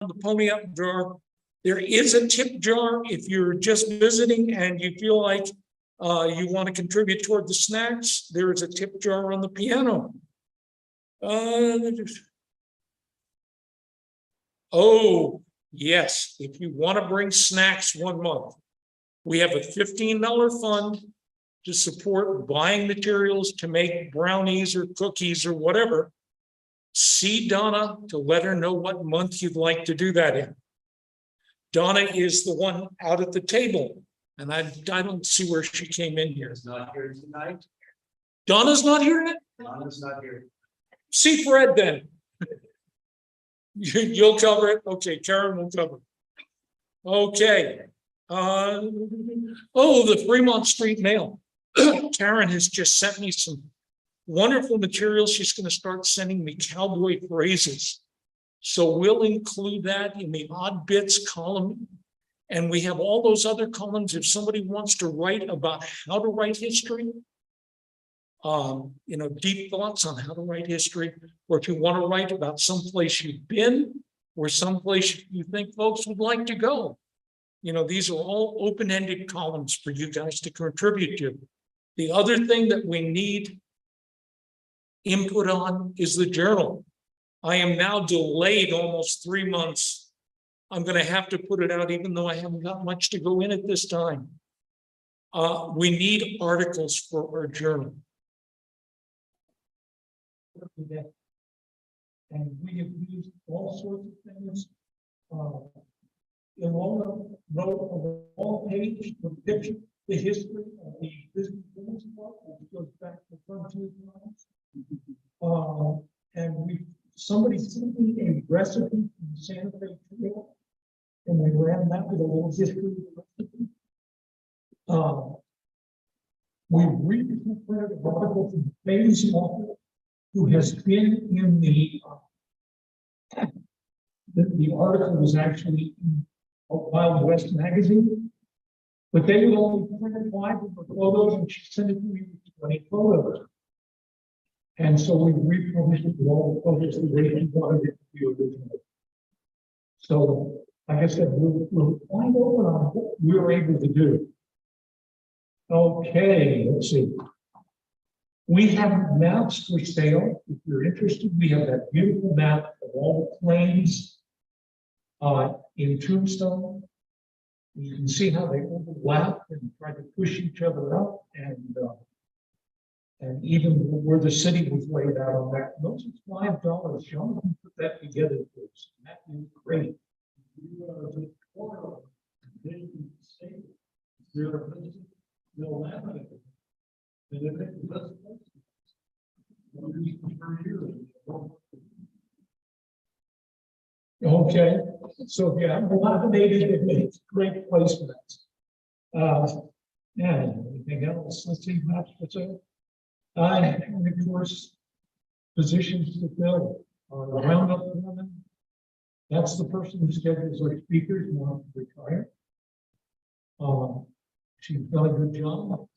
the pony up jar. There is a tip jar if you're just visiting and you feel like you want to contribute toward the snacks. There is a tip jar on the piano. Oh, yes, if you want to bring snacks 1 month, we have a $15 fund to support buying materials to make brownies or cookies or whatever. See Donna to let her know what month you'd like to do that in. Donna is the one out at the table, and I don't see where she came in here. Is not here tonight. Donna's not here yet? Donna's not here. See Fred then. You'll cover it. Okay, Karen will cover it. Okay. Oh, the Fremont Street Mail. Karen has just sent me some wonderful materials. She's going to start sending me cowboy phrases. So we'll include that in the odd bits column. And we have all those other columns. If somebody wants to write about how to write history, deep thoughts on how to write history, or if you want to write about someplace you've been or someplace you think folks would like to go. These are all open-ended columns for you guys to contribute to. The other thing that we need input on is the journal. I am now delayed almost 3 months. I'm going to have to put it out even though I haven't got much to go in at this time. We need articles for our journal. And we have used all sorts of things. Ilona wrote a wall page with picture the history of the business club, which goes back to frontier times. And somebody sent me a recipe from the Santa Fe Trail, and we ran that with a little history of the recipe. We recently printed an article from the famous author who has been in the article was actually in Wild West magazine, but they would only print 5 of the photos, and she sent it to me with 20 photos. And so we republished it with all the photos the way she wanted it to be original. So like I said, we'll find out on what we were able to do. Okay, let's see. We have maps for sale. If you're interested, we have that beautiful map of all the plains in Tombstone. You can see how they overlap and try to push each other up, and even where the city was laid out on that. Those are $5. Sean can put that together for us. That is great. Okay, so yeah, a lot of native, it makes great placements. And anything else? Let's see, maps for sale. And of course, positions to fill are roundup woman. That's the person who schedules our speakers and wants to retire. She's done a good job.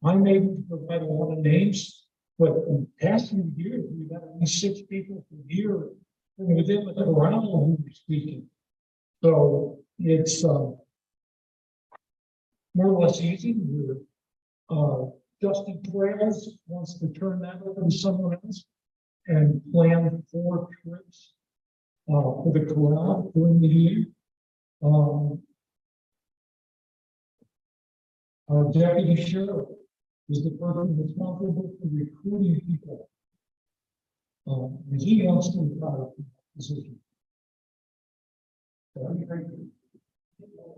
I'm able to provide a lot of names, but in the past few years, we've had at least 6 people per year within the corral who are speaking. So it's more or less easy. Justin Trails wants to turn that over to someone else and plan 4 trips for the corral during the year. Our deputy sheriff is the person responsible for recruiting people. And he wants to retire from that position.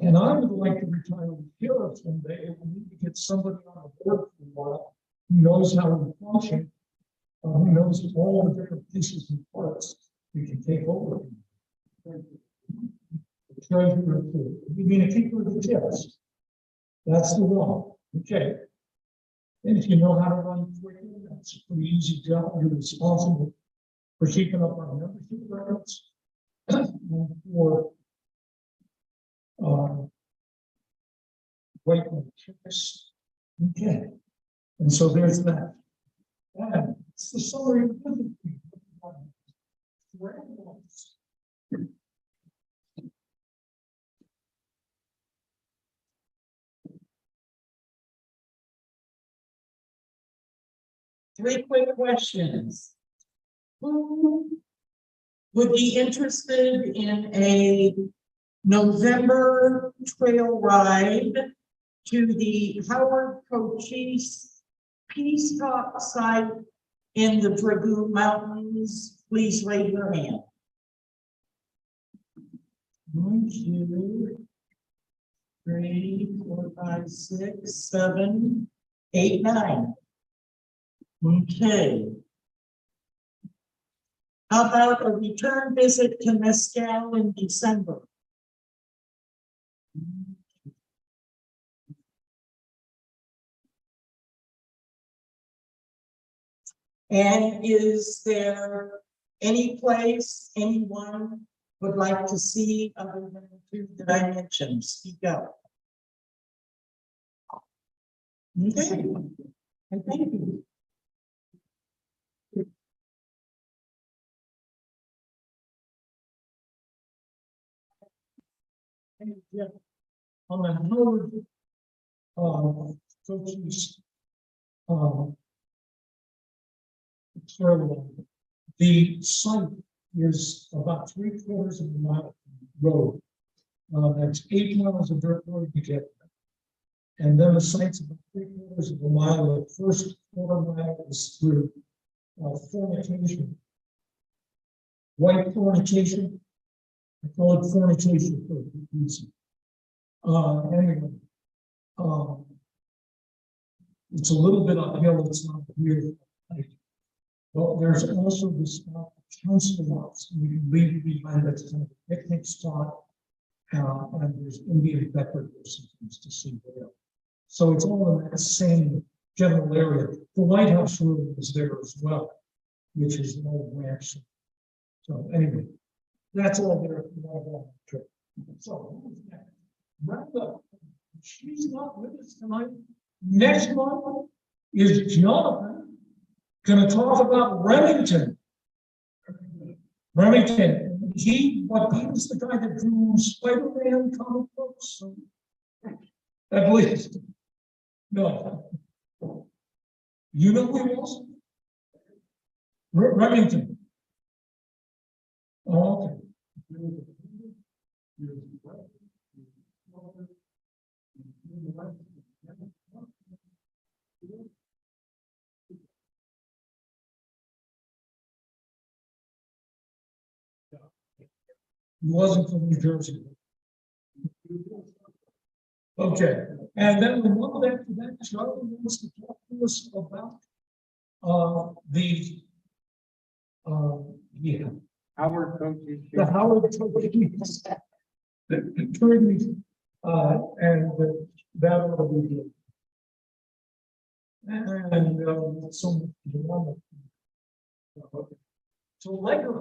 And I would like to retire with sheriff someday. We need to get somebody on the board for a while who knows how to function, who knows all the different pieces and parts we can take over. The treasurer too. You mean a keeper of the tips? That's the one. Okay. And if you know how to run quickly, that's a pretty easy job. You're responsible for keeping up our membership records and for writing checks. Okay. And so there's that. And it's the summary of the 3 quick questions. Who would be interested in a November trail ride to the Howard Cochise Peace Talk site in the Dragoon Mountains? Please raise your hand. 1, 2, 3, 4, 5, 6, 7, 8, 9. Okay. How about a return visit to Mescal in December? And is there any place anyone would like to see other than the 2 that I mentioned? Speak up. Okay. And thank you. Yeah. On the Howard, Cochise, trail, the site is about 3/4 of a mile road. That's 8 miles of dirt road to get there. And then the site's about 3/4 of a mile. The first 4 miles through fornication. White fornication. I call it fornication for a reason. Anyway, it's a little bit uphill. It's not weird. Well, there's also this council lots, and you can leave behind that's kind of a picnic spot. And there's Indian pepper things to see there. So it's all in that same general area. The White House Road is there as well, which is an old ranch. So anyway, that's all there. Trip. So Brenda, she's not with us tonight. Next month is Jonathan going to talk about Remington. Remington, he was the guy that drew Spider-Man comic books. So, at least. No. You know who he was? Remington. Oh, okay. He wasn't from New Jersey. Okay, and then the one after that, Charlie wants to talk to us about yeah, Howard Cochise. the Howard Cochise, the attorneys, and that will be good. And so the one. Okay. So later.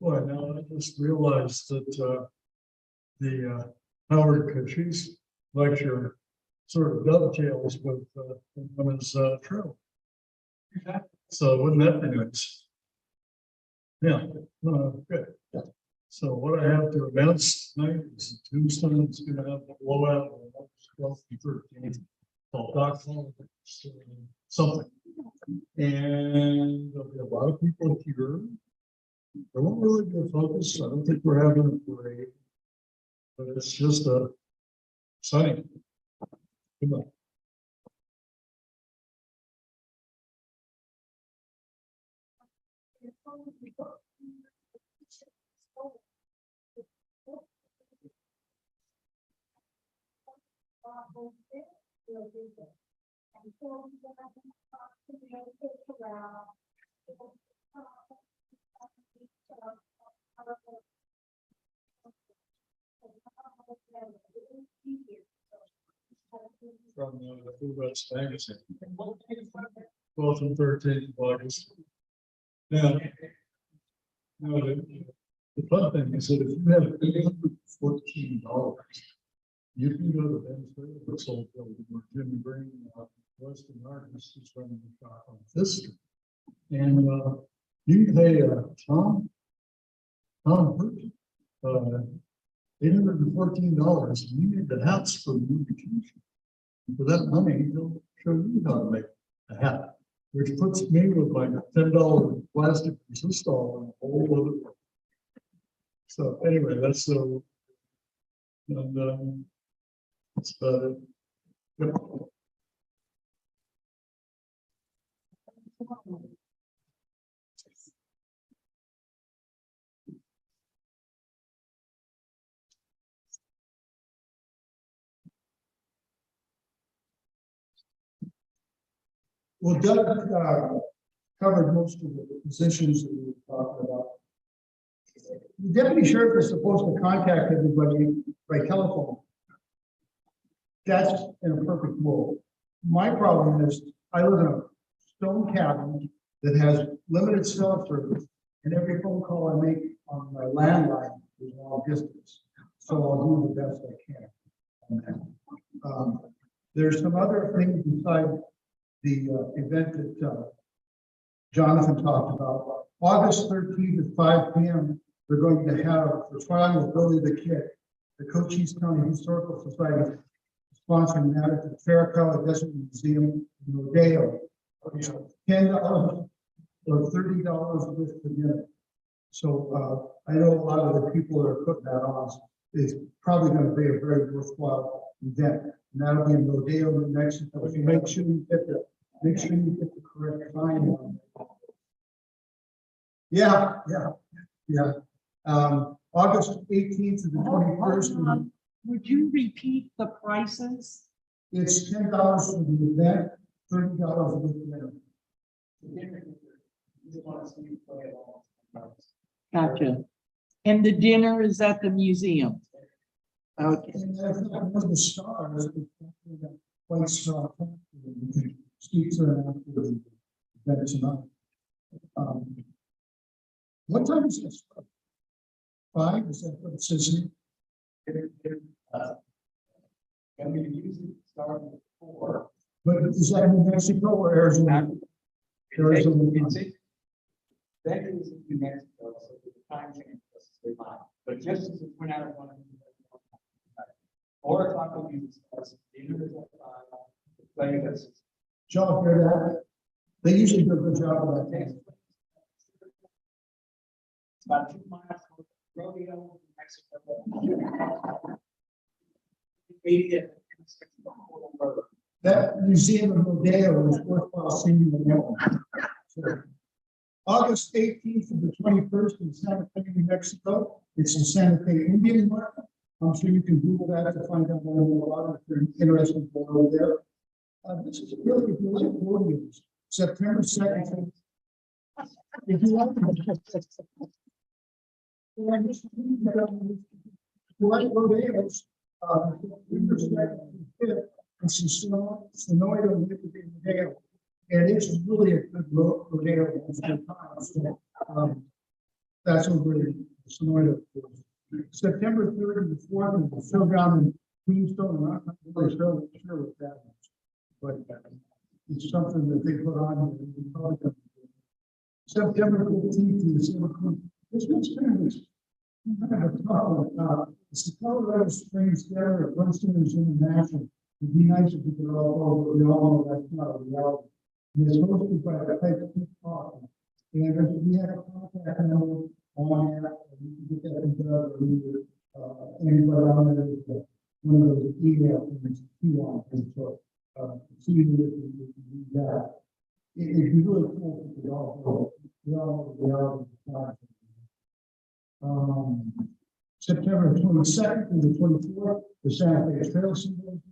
Well, now I just realized that the Howard Cochise lecture sort of dovetails with the women's trail. So wouldn't that be nice? Yeah, good. So what I have to announce tonight is Tombstone is going to have a blowout on 12th and 13th. Called Doc something. And there'll be a lot of people here. I won't really be a focus. I don't think we're having a parade, but it's just a sign. Come on. From the Food West magazine. 12th and 13th of August. Now, the fun thing is that if you have $814, you can go to Ben's favorite soul building where Jim Green, Western artist, is running the shop on this street. And you can pay Tom town purchased $814. You need the hats for the vacation. For that money, he'll show you how to make a hat, which puts me with my $10 plastic resistol in a whole other world. So anyway, that's so. And that's about it. Yep. Well, Doug, covered most of the positions that we were talking about. The deputy sheriff is supposed to contact everybody by telephone. That's in a perfect world. My problem is, I live in a stone cabin that has limited cell service, and every phone call I make on my landline is long distance. So I'll do the best I can on that. There's some other things besides the event that Jonathan talked about. August 13th at 5 p.m. They're going to have the trial of Billy the Kid. The Cochise County Historical Society is sponsoring that at the Farrakhan Desert Museum in Rodeo. $10 or $30 with the dinner. So I know a lot of the people that are putting that on is probably going to be a very worthwhile event. And that'll be in Rodeo, New Mexico. So make sure you get the correct time on it. Yeah. August 18th to the 21st. Would you repeat the prices? It's $10 for the event, $30 with dinner. Gotcha. And the dinner is at the museum? Okay. And one of the stars, White Star, speaks after the event tonight. What time is this? 5? Is that what it says here? And we usually start at 4. But is that in Mexico or Arizona? Arizona. That is in New Mexico, so the time change is very high. But just as it went out of one, 4 o'clock will be starts. Dinner is at 5. Playing at 6. John, hear that? They usually do a good job of that. It's about 2 miles from Rodeo, New Mexico. That museum in Rodeo is worthwhile seeing the one. So, August 18th to the 21st in Santa Fe, New Mexico. It's in Santa Fe Indian Market. I'm sure you can Google that to find out more about it if you're interested in going over there. This is really, if you like rodeos, September 2nd. If you like, rodeos, it's in Sonoya, Rodeo. And it's really a good rodeo. It's good time. So, that's over in Sonoya. September 3rd and the 4th, and the showdown in Tombstone. I'm not really sure what that is, but it's something that they put on. September 15th to the 17th. This one's kind of a tough one. It's the Colorado Springs Fair at Winston's International. It'd be nice if we could all go, but we all know that's not a reality. And it's hosted by the type of talking. And we have a contact number on that, you can get that into anybody on there, one of those email things, and so see if you can do that. It'd be really cool if we all know. September 22nd to the 24th, the Santa Fe Trail Symposium,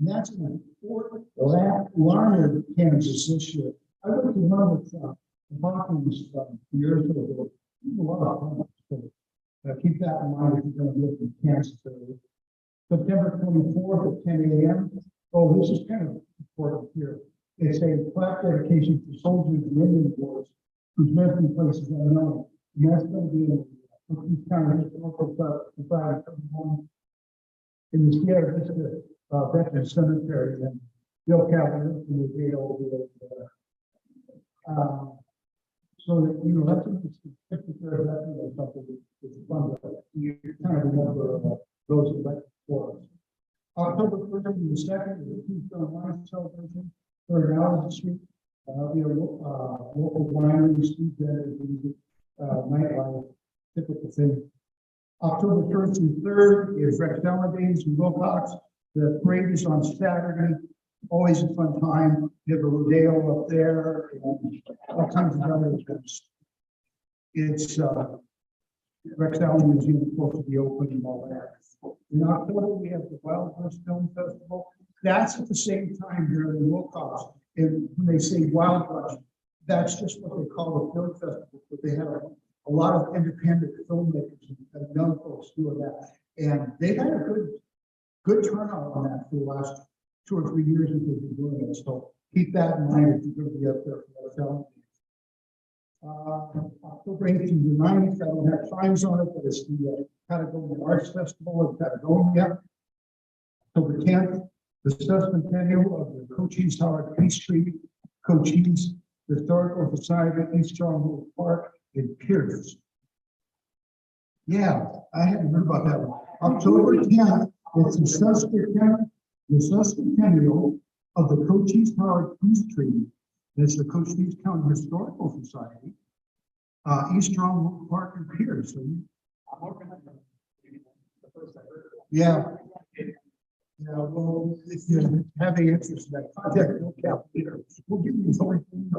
and that's in the Fort Larned, Kansas this year. I went to one with Hawkins years ago. A lot of fun. So, keep that in mind if you're going to look in Kansas area. September 24th at 10 a.m. Oh, this is kind of important here. It's a plaque dedication to soldiers and Indian wars whose resting places are unknown. And that's going to be in Cochise County Historical Society in the Sierra Vista Veterans Cemetery. And Bill Cavalier from the day over there. So that, that's a particular veteran or something. It's fun, you kind of remember those elected for us. October 1st and the 2nd is the Keystone Wine Celebration, 3rd Allen Street. We have local wineries, street vendors, music, nightlife, typical thing. October 1st and 3rd is Rex Days in Wilcox. The parade is on Saturday. Always a fun time. You have a rodeo up there and all kinds of other events. It's Rex Allen Museum is supposed to be open and all that. In October, we have the Wild West Film Festival. That's at the same time here in Wilcox. And when they say Wild West, that's just what they call a film festival, but they have a lot of independent filmmakers and young folks doing that. And they had a good turnout on that for the last 2 or 3 years that they've been doing it. So keep that in mind if you're going to be up there for that film. October 18th to 9th, I don't have times on it, but it's the Patagonia Arts Festival in Patagonia. October 10th, the sesquicentennial of the Cochise Howard Peace Treaty, Cochise Historical Society, East Stronghold Park in Pierce. Yeah, I hadn't heard about that one. October 10th, it's the sesquicentennial of the Cochise Howard Peace Treaty. It's the Cochise County Historical Society, East Stronghold Park and Pierce. So yeah. Yeah, well, if you have any interest in that, contact Bill Cap. We'll give you the only thing.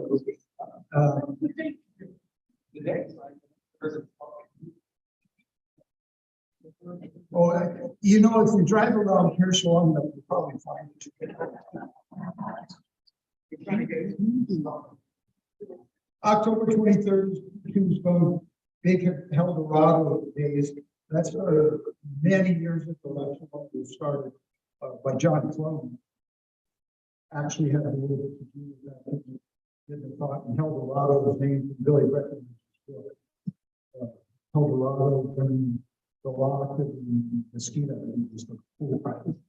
You know, if you drive around here so long enough, you'll probably find it. October 23rd, Tombstone, Big Eldorado Days. That's many years ago. That's what was started by John Sloan. Actually had a little bit to do with that. Didn't thought and Eldorado was named for Billy Breckenridge's Eldorado from the Rock and Mosquito. And just a cool practice.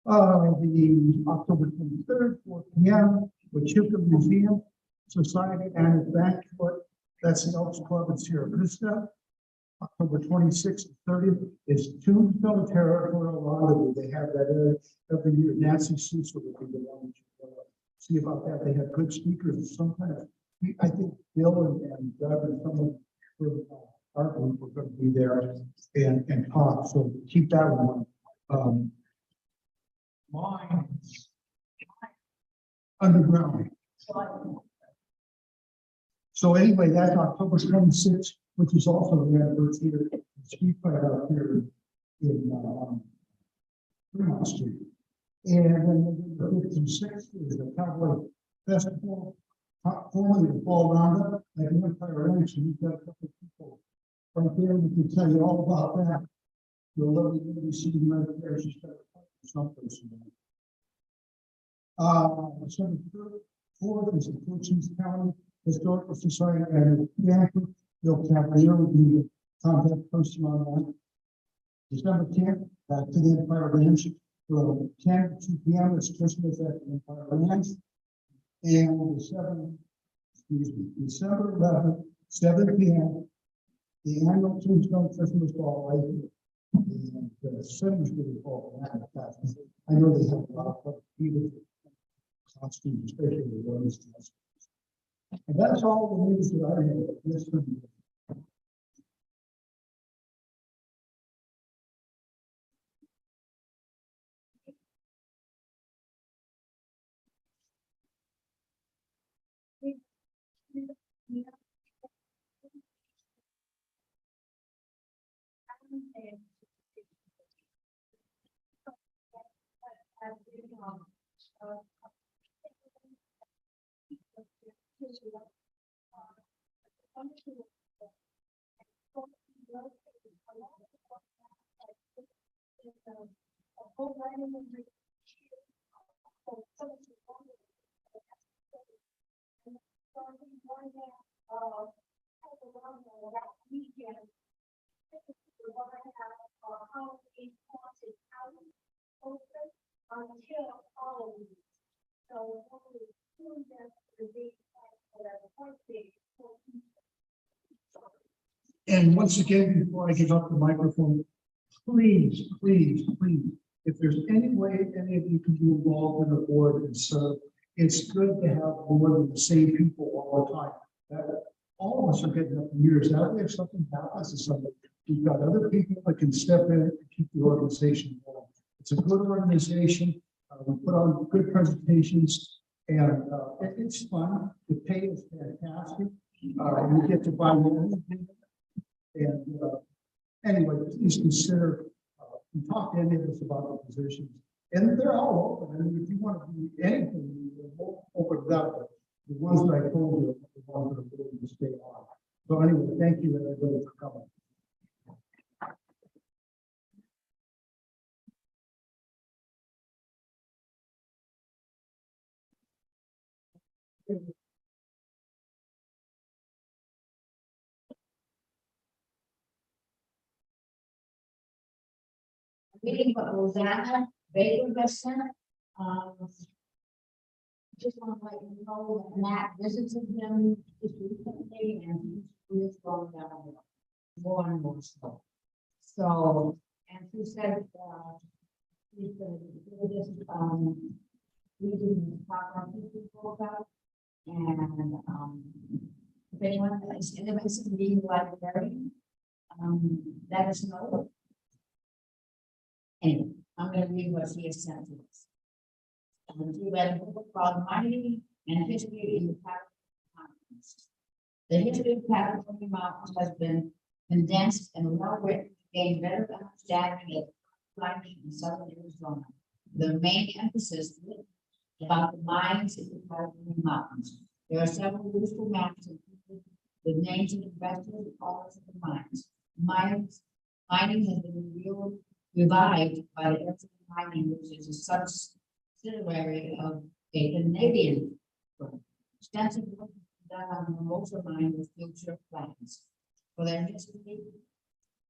The October 23rd, 4 p.m., Huachuca Museum Society and Banquet. That's the Elks Club in Sierra Vista. October 26th and 30th is Tombstone Territorial Rendezvous. They have that every year. Nancy Sousa will be the one to see about that. They have good speakers. Sometimes I think Bill and Doug and someone from our group are going to be there and talk. So keep that one. Underground. So anyway, that's October 26th, which is also the anniversary of the street fight out here in Fremont Street. And then the 5th and 6th is the Cowboy Festival, formerly the Fall Roundup, like an Empire Ranch, and you've got a couple of people right there who can tell you all about that. You'll love to see them right there. She's got someplace in there. December 4th is the Cochise County Historical Society and Banquet. Bill Cavalier will be the contact person on that. December 10th, back to the Empire Ranch from 10 to 2 p.m. It's Christmas at the Empire Ranch. And December 11th, 7 p.m., the annual Tombstone Christmas Ball right here. And the city's really full of that. I know they have a lot of beautiful costumes, especially the ones. And that's all the news that I have. This would be. And once again, before I give up the microphone, please, if there's any way any of you can be involved in a board and serve, it's good to have more than the same people all the time. All of us are getting up in years. Now, if something happens to somebody, you've got other people that can step in and keep the organization going. It's a good organization. We put on good presentations, and it's fun. The pay is fantastic. You get to buy anything. And anyway, please consider and talk to any of us about the positions. And they're all open. I mean, if you want to do anything, we'll open it up. The ones that I told you, are the ones that are willing to stay on. So anyway, thank you everybody for coming. Meeting for Rosanna Baker Western. Just want to let you know that Matt visited him this recently and he's going down more and more slow. So, and he said, he's going to do this, we didn't talk on people about. And, if anyone is interested in being a librarian, let us know. Anyway, I'm going to read what he has sent to us. He read a book called Mining and History in the Patagonian Mountains. The history of the Patagonian Mountains has been condensed and well written to gain better understanding of life in southern Arizona. The main emphasis is about the mines in the Patagonian Mountains. There are several useful maps included with names of investors and owners of the mines. Mining has been revived by the Arizona Mining, which is a subsidiary of a Canadian firm. Extensive work is done on the Mimosa mine with future plans for their history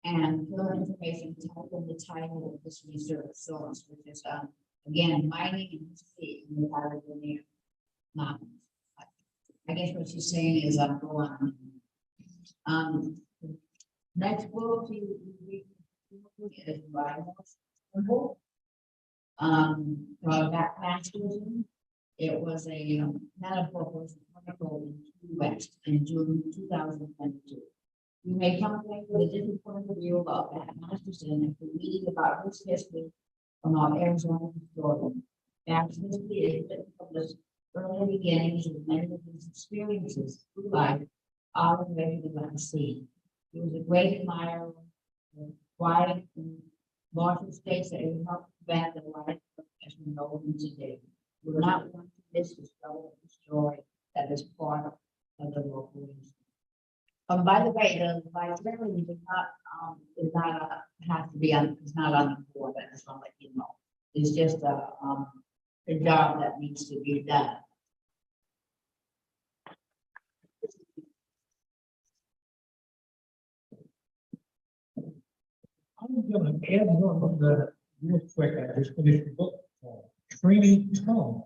and further information type in the title of this research source, which is again mining and history in the Patagonian Mountains. I guess what she's saying is go on. Next book you read is Bible. That nationalism. It was a metaphor article in Key West in June 2022. You may come away with a different point of view about that Masterson if you're reading about his history from our Arizona historian. That history is written from the early beginnings of many of his experiences through life, all the way to the last scene. He was a great admirer of quiet and Marshall states that it will help prevent the life as we know him today. We will not want to miss his relevant story that is part of the local history. By the way, the librarian is not has to be on, it's not on the board, but it's not like you know. It's just a job that needs to be done. I'm going to add one of the real quick. I just finished a book called Training Tom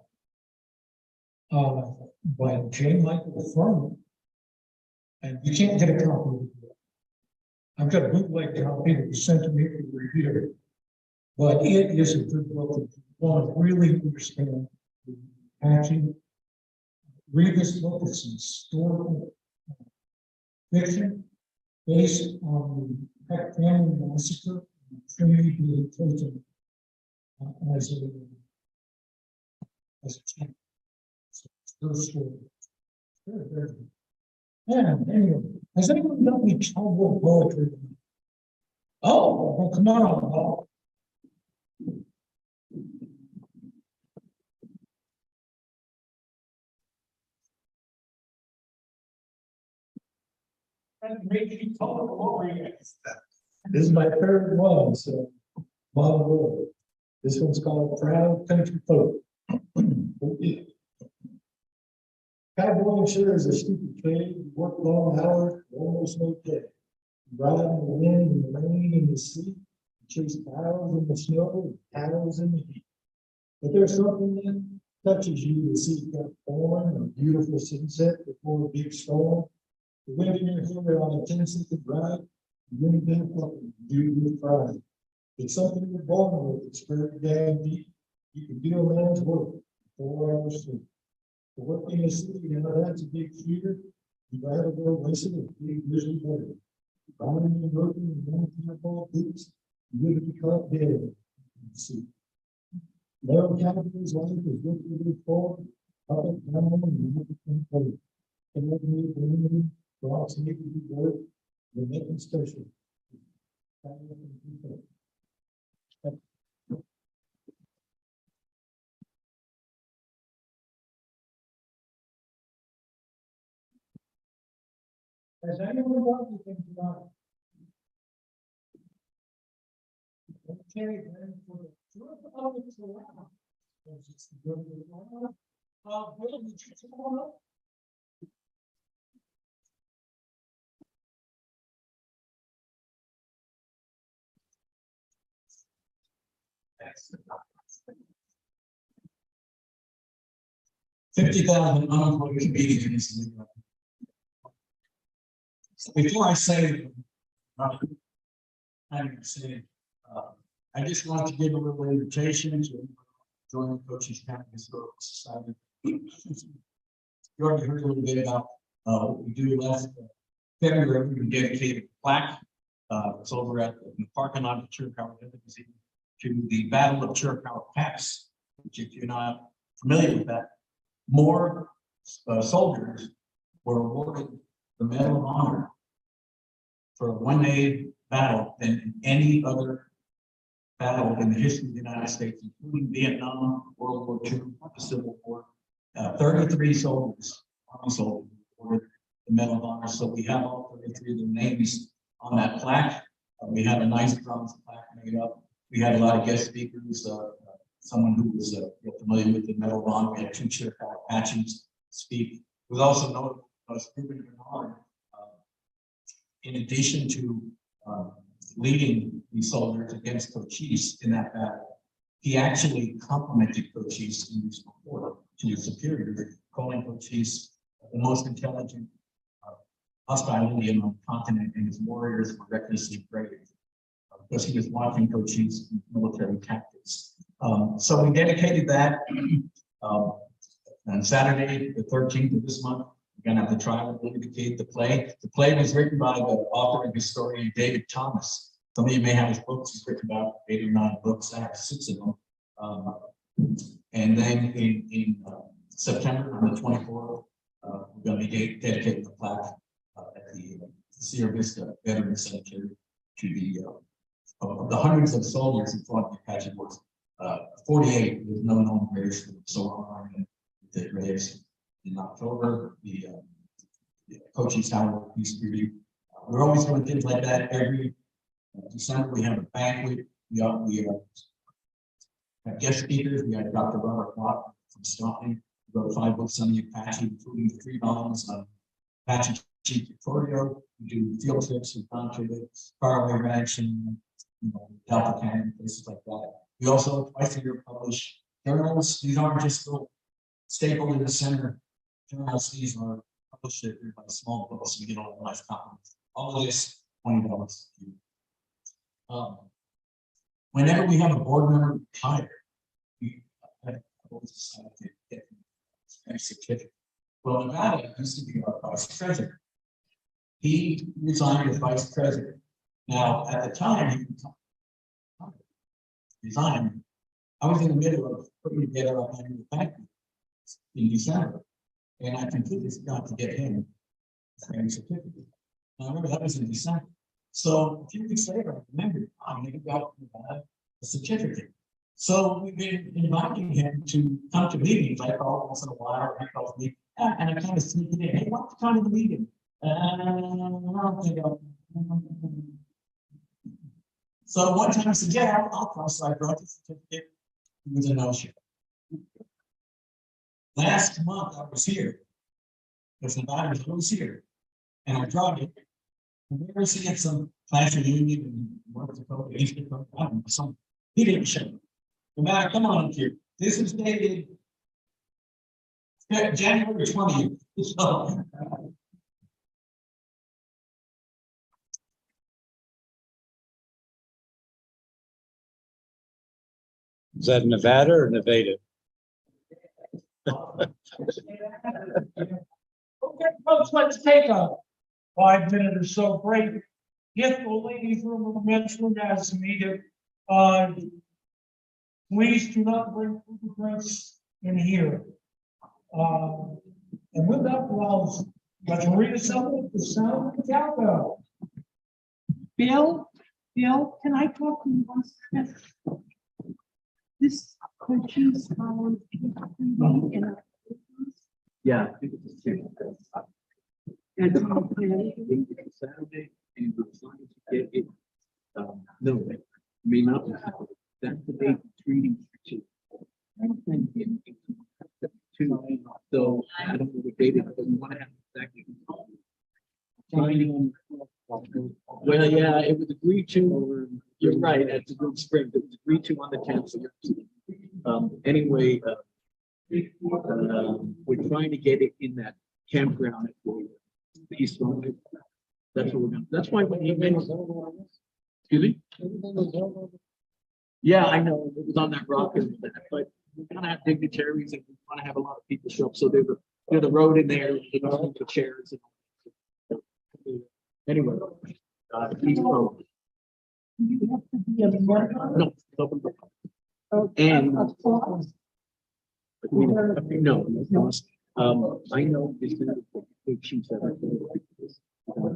by J. Michael Furman. And you can't get a copy of it. I've got a bootleg copy that was sent to me for review. But it is a good book if you want to really understand the patching. Read this book. It's historical fiction based on the Peck family massacre, Trinity being taken as a camp. So it's her story. Very, very good. And anyway, has anyone got any cowboy poetry? Oh, well, come on. Oh. That makes you talk over it. This is my third one, so one word. This one's called Proud Country Folk. Cowboy sure is a stupid trade. You work long hours, almost no pay. Ride in the wind and the rain and the sleet, chase cows in the snow, cows in the heat. But there's something that touches you to see that born, a beautiful sunset before a big storm. The women in here on a 10-second drive, you really can't fucking do good Friday. It's something you're born with, it's very damn deep. You can do a man's work, 4 hours sleep. To work in the city, you know, that's a big fear. You gotta go listen to big grizzly bear. Running and working and running to ball boots, you would be caught dead. You see. Larry Capital's life is good to move forward, up and down, and up and forward. And what we need, dogs need to be work, we're making special. Has anyone got anything tonight? Okay, then for the tour of public around. Bill, did you come up? $50,000 unemployed comedians. Before I say, I just want to give a little invitation to join the Cochise County Historical Society. You already heard a little bit about what we do last February. We dedicated a plaque. It's over at the parking lot of Chiricahua to the Battle of Chiricahua Pass, which, if you're not familiar with that, more soldiers were awarded the Medal of Honor for a one-day battle than any other battle in the history of the United States, including Vietnam, World War II, the Civil War. 33 soldiers, Army soldiers, awarded the Medal of Honor. So we have all 33 of their names on that plaque. We have a nice bronze plaque made up. We had a lot of guest speakers. Someone who was familiar with the Medal of Honor. We had 2 Chiricahua Apaches speak. It was also known as Ruben Bernard. In addition to leading the soldiers against Cochise in that battle, he actually complimented Cochise in his report to his superior, calling Cochise the most intelligent hostile Indian on the continent, and his warriors were recklessly brave because he was watching Cochise military tactics. So we dedicated that on Saturday, the 13th of this month. We're going to have the trial to dedicate the play. The play was written by the author and historian David Thomas. Some of you may have his books. He's written about 8 or 9 books. I have 6 of them. And then in September, on the 24th, we're going to be dedicating the plaque at the Sierra Vista Veterans Cemetery to the hundreds of soldiers who fought in the Apache Wars. 48 with no known graves, so on the graves. In October, the Cochise Tower Peace Treaty. We're always doing things like that every December. We have a banquet. We have guest speakers. We had Dr. Robert Watt from Stockton, who wrote 5 books on the Apache, including the 3 volumes on Apache Chief Victoria. We do field trips. We've gone to the Faraway Ranch and Delta Canyon, places like that. We also twice a year publish journals. These aren't just little staple in the center journals. These are published by small books. You get all the nice copies. All of this $20. Whenever we have a board member retire, we always decide to get a certificate. Well, Nevada used to be our vice president. He resigned as vice president. Now, at the time he resigned, I was in the middle of putting together a annual factory in December, and I completely forgot to get him a certificate. Now, I remember that was in December. So a few weeks later, I remembered I got a certificate. So we've been inviting him to come to meetings. I call once in a while, he calls me, and I kind of sneak it in. Hey, what's the time of the meeting? So one time I said, yeah, I'll come. So I brought the certificate. It was a no-show. Last month I was here, because Nevada was here, and I brought it. And we were seeing some class reunion and North Dakota, East Dakota, I don't know, some. He didn't show up. Nevada, come on up here. This is dated January 20th. So, Is that Nevada or Nevada? Okay, folks, let's take a 5 minute or so break. Get the ladies room of the men's room as needed. Please do not bring food or drinks in here. And with that, let's reassemble the sound of the cowbell. Bill, can I talk to you one second? This Cochise follows. Yeah. It's on Saturday. Saturday, and we're trying to get it, no, may not, that's the date treating. So I don't know what date it is, but we want to have exactly. Well, yeah, it was agreed to, you're right, at the good spring, it was agreed to on the 10th. Anyway, we're trying to get it in that campground at the East Lawn. That's what we're gonna, that's why when he mentioned. Excuse me? Yeah, I know, it was on that rock and that, but we gotta have dignitaries and we wanna have a lot of people show up, so there's a road in there, you know, the chairs and. Anyway, East Road. You have to be a member. No, it's open book. And. No. I know this is the big chiefs that are gonna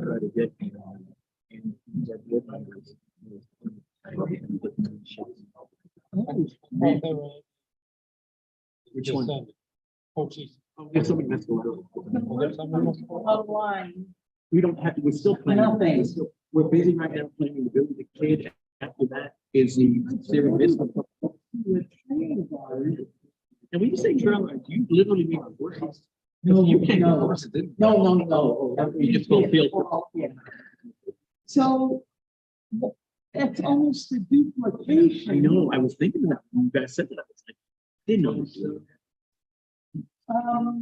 try to get me on. And these are good numbers. Which one? Oh, there's something that's going on. Online. We don't have, we're still planning. Nothing. We're busy right now planning to build the kid. After that is the serious business. And when you say trail rides, you literally mean horses. No, You can't go no. horses. No. You just go field. So that's almost a duplication. I know, I was thinking that when you guys said that, I was like, didn't know. this.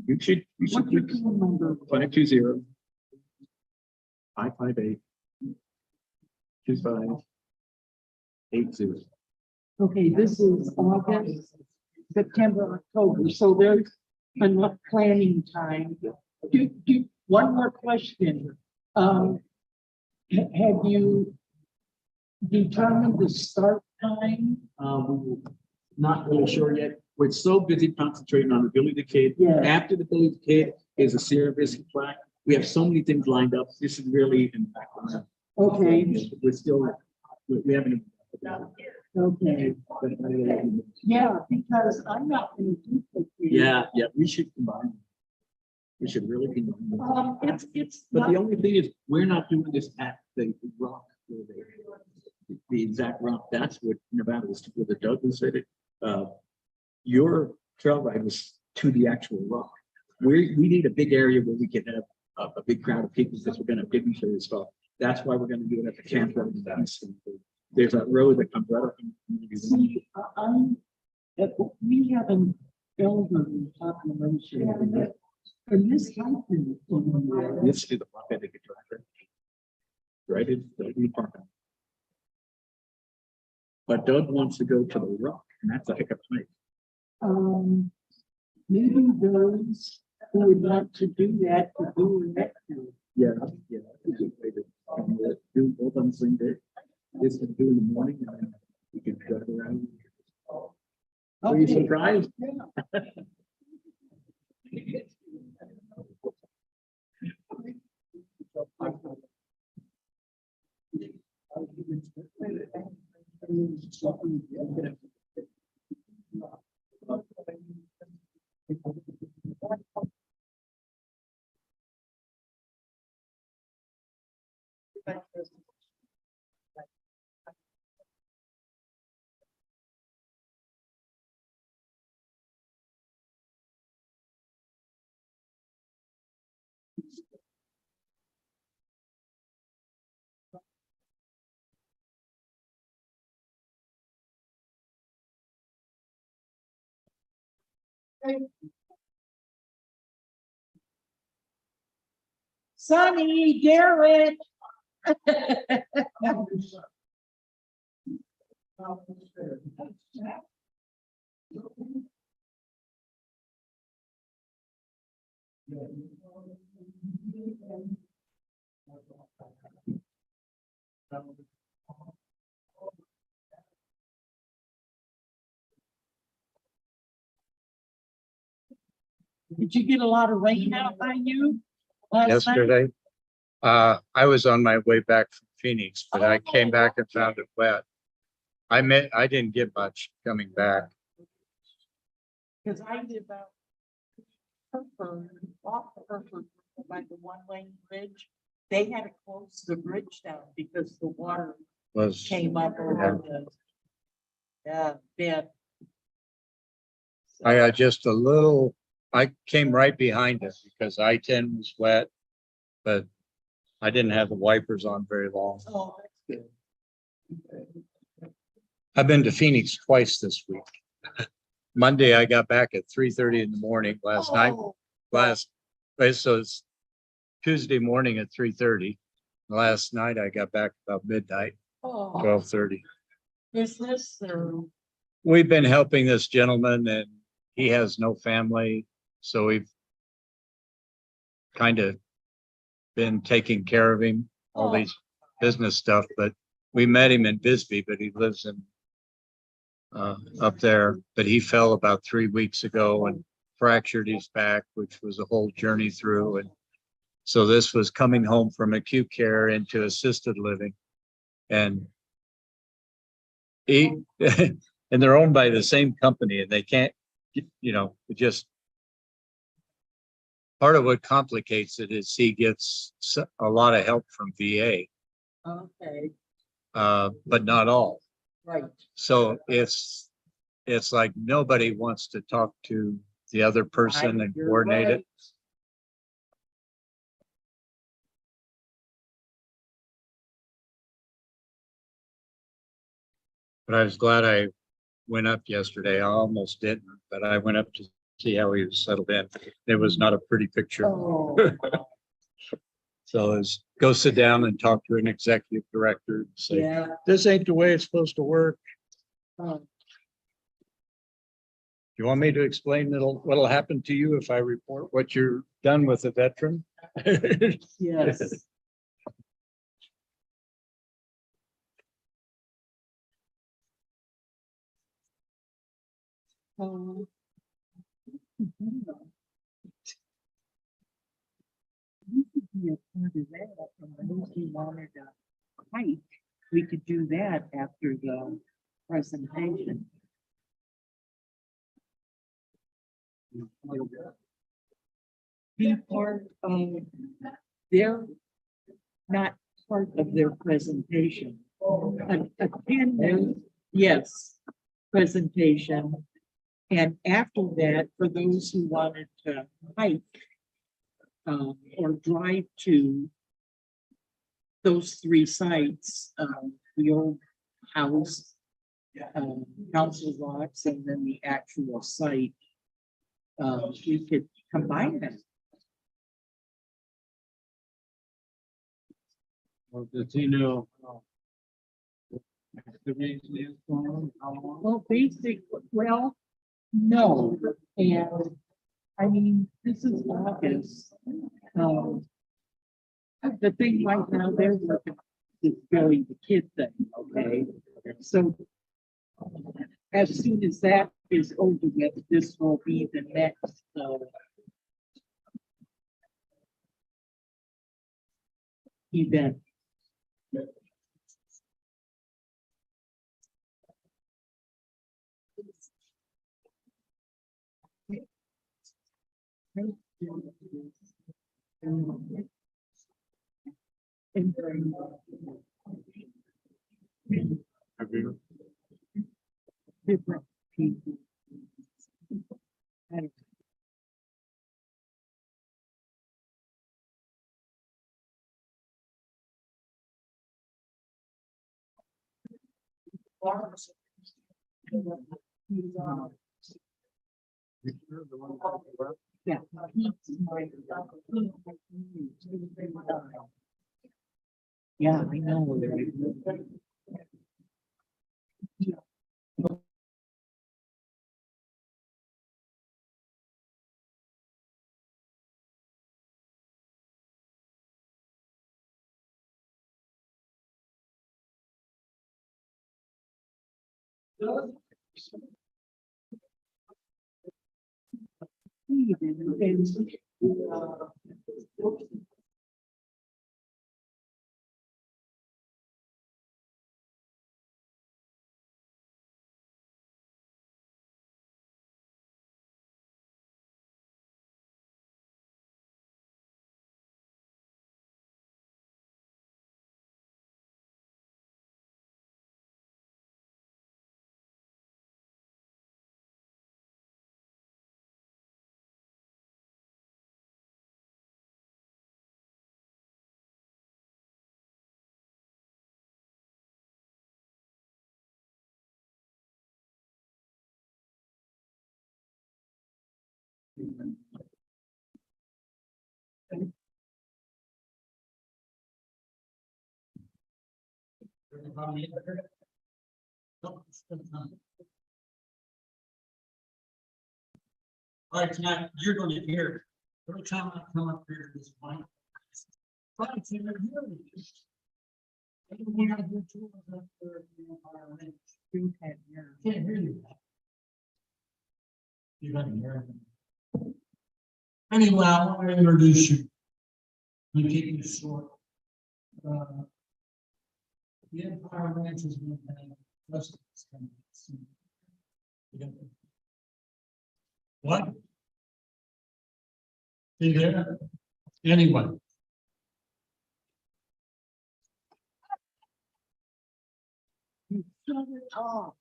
You should What's your phone number? 520 558 2580. Okay, this is August, September, October, so there's enough planning time. One more question. Have you determined the start time? Not really sure yet. We're so busy concentrating on the Billy the Kid. Yeah. After the Billy the Kid is a Sierra Vista plaque. We have so many things lined up. This is really in background. Okay, We're still, we haven't. okay. Yeah, because I'm not gonna duplicate. Yeah, we should combine. We should really combine. It's But not, the only thing is, we're not doing this at the rock, where the exact rock, that's what Nevada was, where the Douglas said it. Your trail ride was to the actual rock. We need a big area where we can have a big crowd of people, because we're gonna have dignitaries stuff. That's why we're gonna do it at the campground. There's that road that comes right up. see, we have an elderly population. And this happens. This is the rock that they could drive. Right, it's the park. But Doug wants to go to the rock, and that's a heck of a place. Maybe those who would want to do that to do it next year. Yeah. That's a good way to do both on the same day. This to do in the morning, and then we can drive around. Are you Okay. surprised? Sonny, Garrett. Did you get a lot of rain out by you? last night? Yesterday. I was on my way back from Phoenix, but I came back and found it wet. I didn't get much coming back. Cause I live out Hereford, off Hereford, by the one-lane bridge. They had to close the bridge down because the water Was, came up over the bed. I got just a little, I came right behind it because I-10 was wet, but I didn't have the wipers on very long. Oh, that's good. I've been to Phoenix twice this week. Monday, I got back at 3:30 in the morning last night. Oh, So it's Tuesday morning at 3:30. Last night, I got back about midnight, oh, 12:30. is this the, We've been helping this gentleman and he has no family, so we've kind of been taking care of him, all Oh. these business stuff, but we met him in Bisbee, but he lives in up there, but he fell about 3 weeks ago and fractured his back, which was a whole journey through. And so this was coming home from acute care into assisted living. And he, and they're owned by the same company and they can't, it just, part of what complicates it is he gets a lot of help from VA, okay, but not all. right. So it's like nobody wants to talk to the other person and You're coordinate it. right. But I was glad I went up yesterday. I almost didn't, but I went up to see how he was settled in. It was not a pretty picture. Oh, So it's go sit down and talk to an executive director and say, yeah. this ain't the way it's supposed to work. um, You want me to explain what'll happen to you if I report what you're done with a veteran? Yes. Um, we could be a part of that, and those who wanted to hike, we could do that after the presentation. Be part of their, not part of their presentation. Attend, yes, presentation. And after that, for those who wanted to hike or drive to those three sites, the old house, council rocks, and then the actual site, we could combine them. Well, does he know? The reason is for him? How long? Well, well, no, and I mean, this is August. The thing right now, they're working is building the kid thing, okay? So as soon as that is over with, this will be the next, event. Have you- Different people. I don't Yeah. Yeah, I know. All right, tonight, you're gonna hear, every time I come up here to this mic. Right, so you're hearing it. And we gotta do two of them for the Empire Range. Can't hear you. You gotta hear them. Anyway, I want to introduce you. We keep this short. The Empire Ranch has been having festivals coming soon. You got- What? You there? Anyway. Shut it off.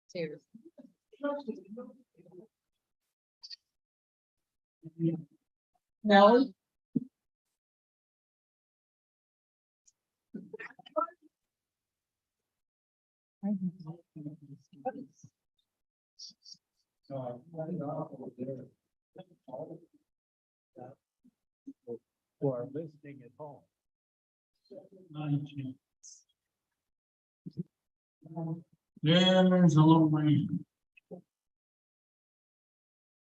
Seriously. No. Who are listening at home. 19. There's a little rain.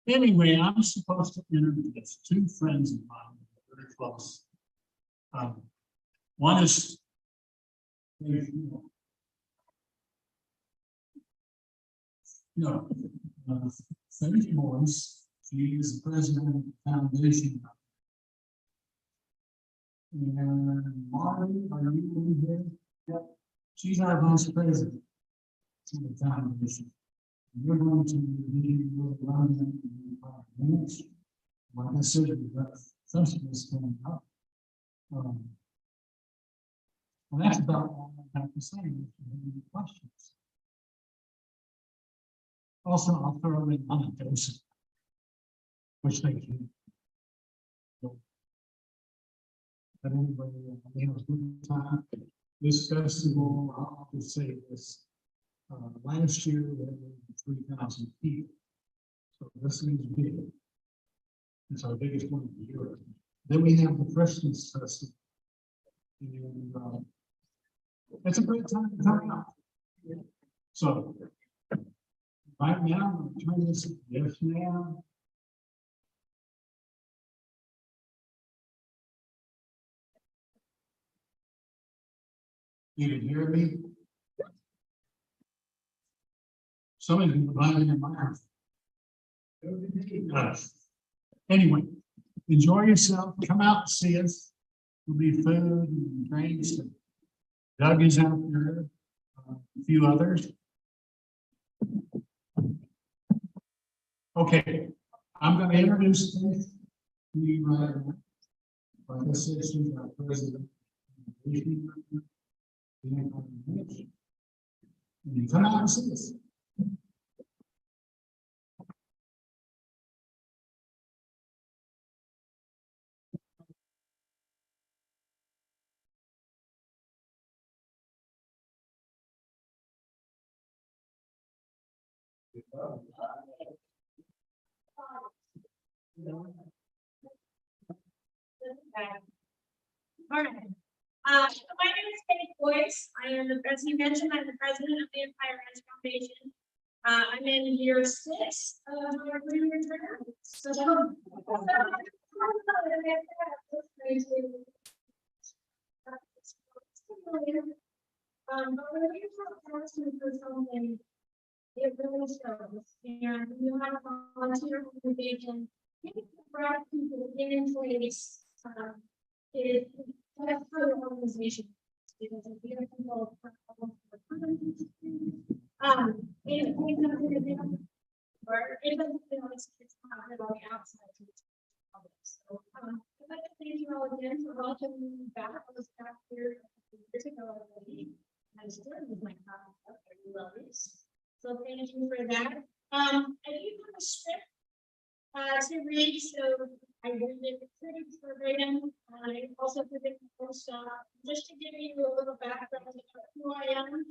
Anyway, I'm supposed to introduce two friends of mine, very close. One is no, Faith Morris. She is the president of the foundation. And Marty, are you in here? Yep. She's our vice president of the foundation. We're going to be with London in 5 minutes. Like I said, we've got festivals coming up. And that's about all I have to say. If you have any questions. Also, I'll throw in on a dose, which they can. But anyway, we have a good time. This festival, I'll just say this. Last year, we had 3,000 people. So this is big. It's our biggest one of the year. Then we have the Christmas Festival. And it's a great time to come out. So right now, I'm turning this, yes, ma'am. You can hear me? Somebody can buy it in my house. Anyway, enjoy yourself. Come out and see us. There'll be food and drinks. Doug is out there, a few others. Okay, I'm going to introduce them. Like I said, she's our president. And you come out and see us. All right. So my name is Cochise. I am the, as you mentioned, I'm the president of the Empire Ranch Foundation. I'm in year 6 of our 3-year term. So going to. But when we talk passion for something, it really shows. And you have a volunteer organization, getting to grab people in place, is that's how the organization. Because if you have people. It may not be a big, or it doesn't feel like it's not good on the outside. So, I'd like to thank you all again for welcoming me back. I was back here a few years ago, I believe. I still with my comments up there, you love this. So thank you for that. I do have a script to read, so I read it pretty verbatim. I also put it in just to give you a little background of who I am.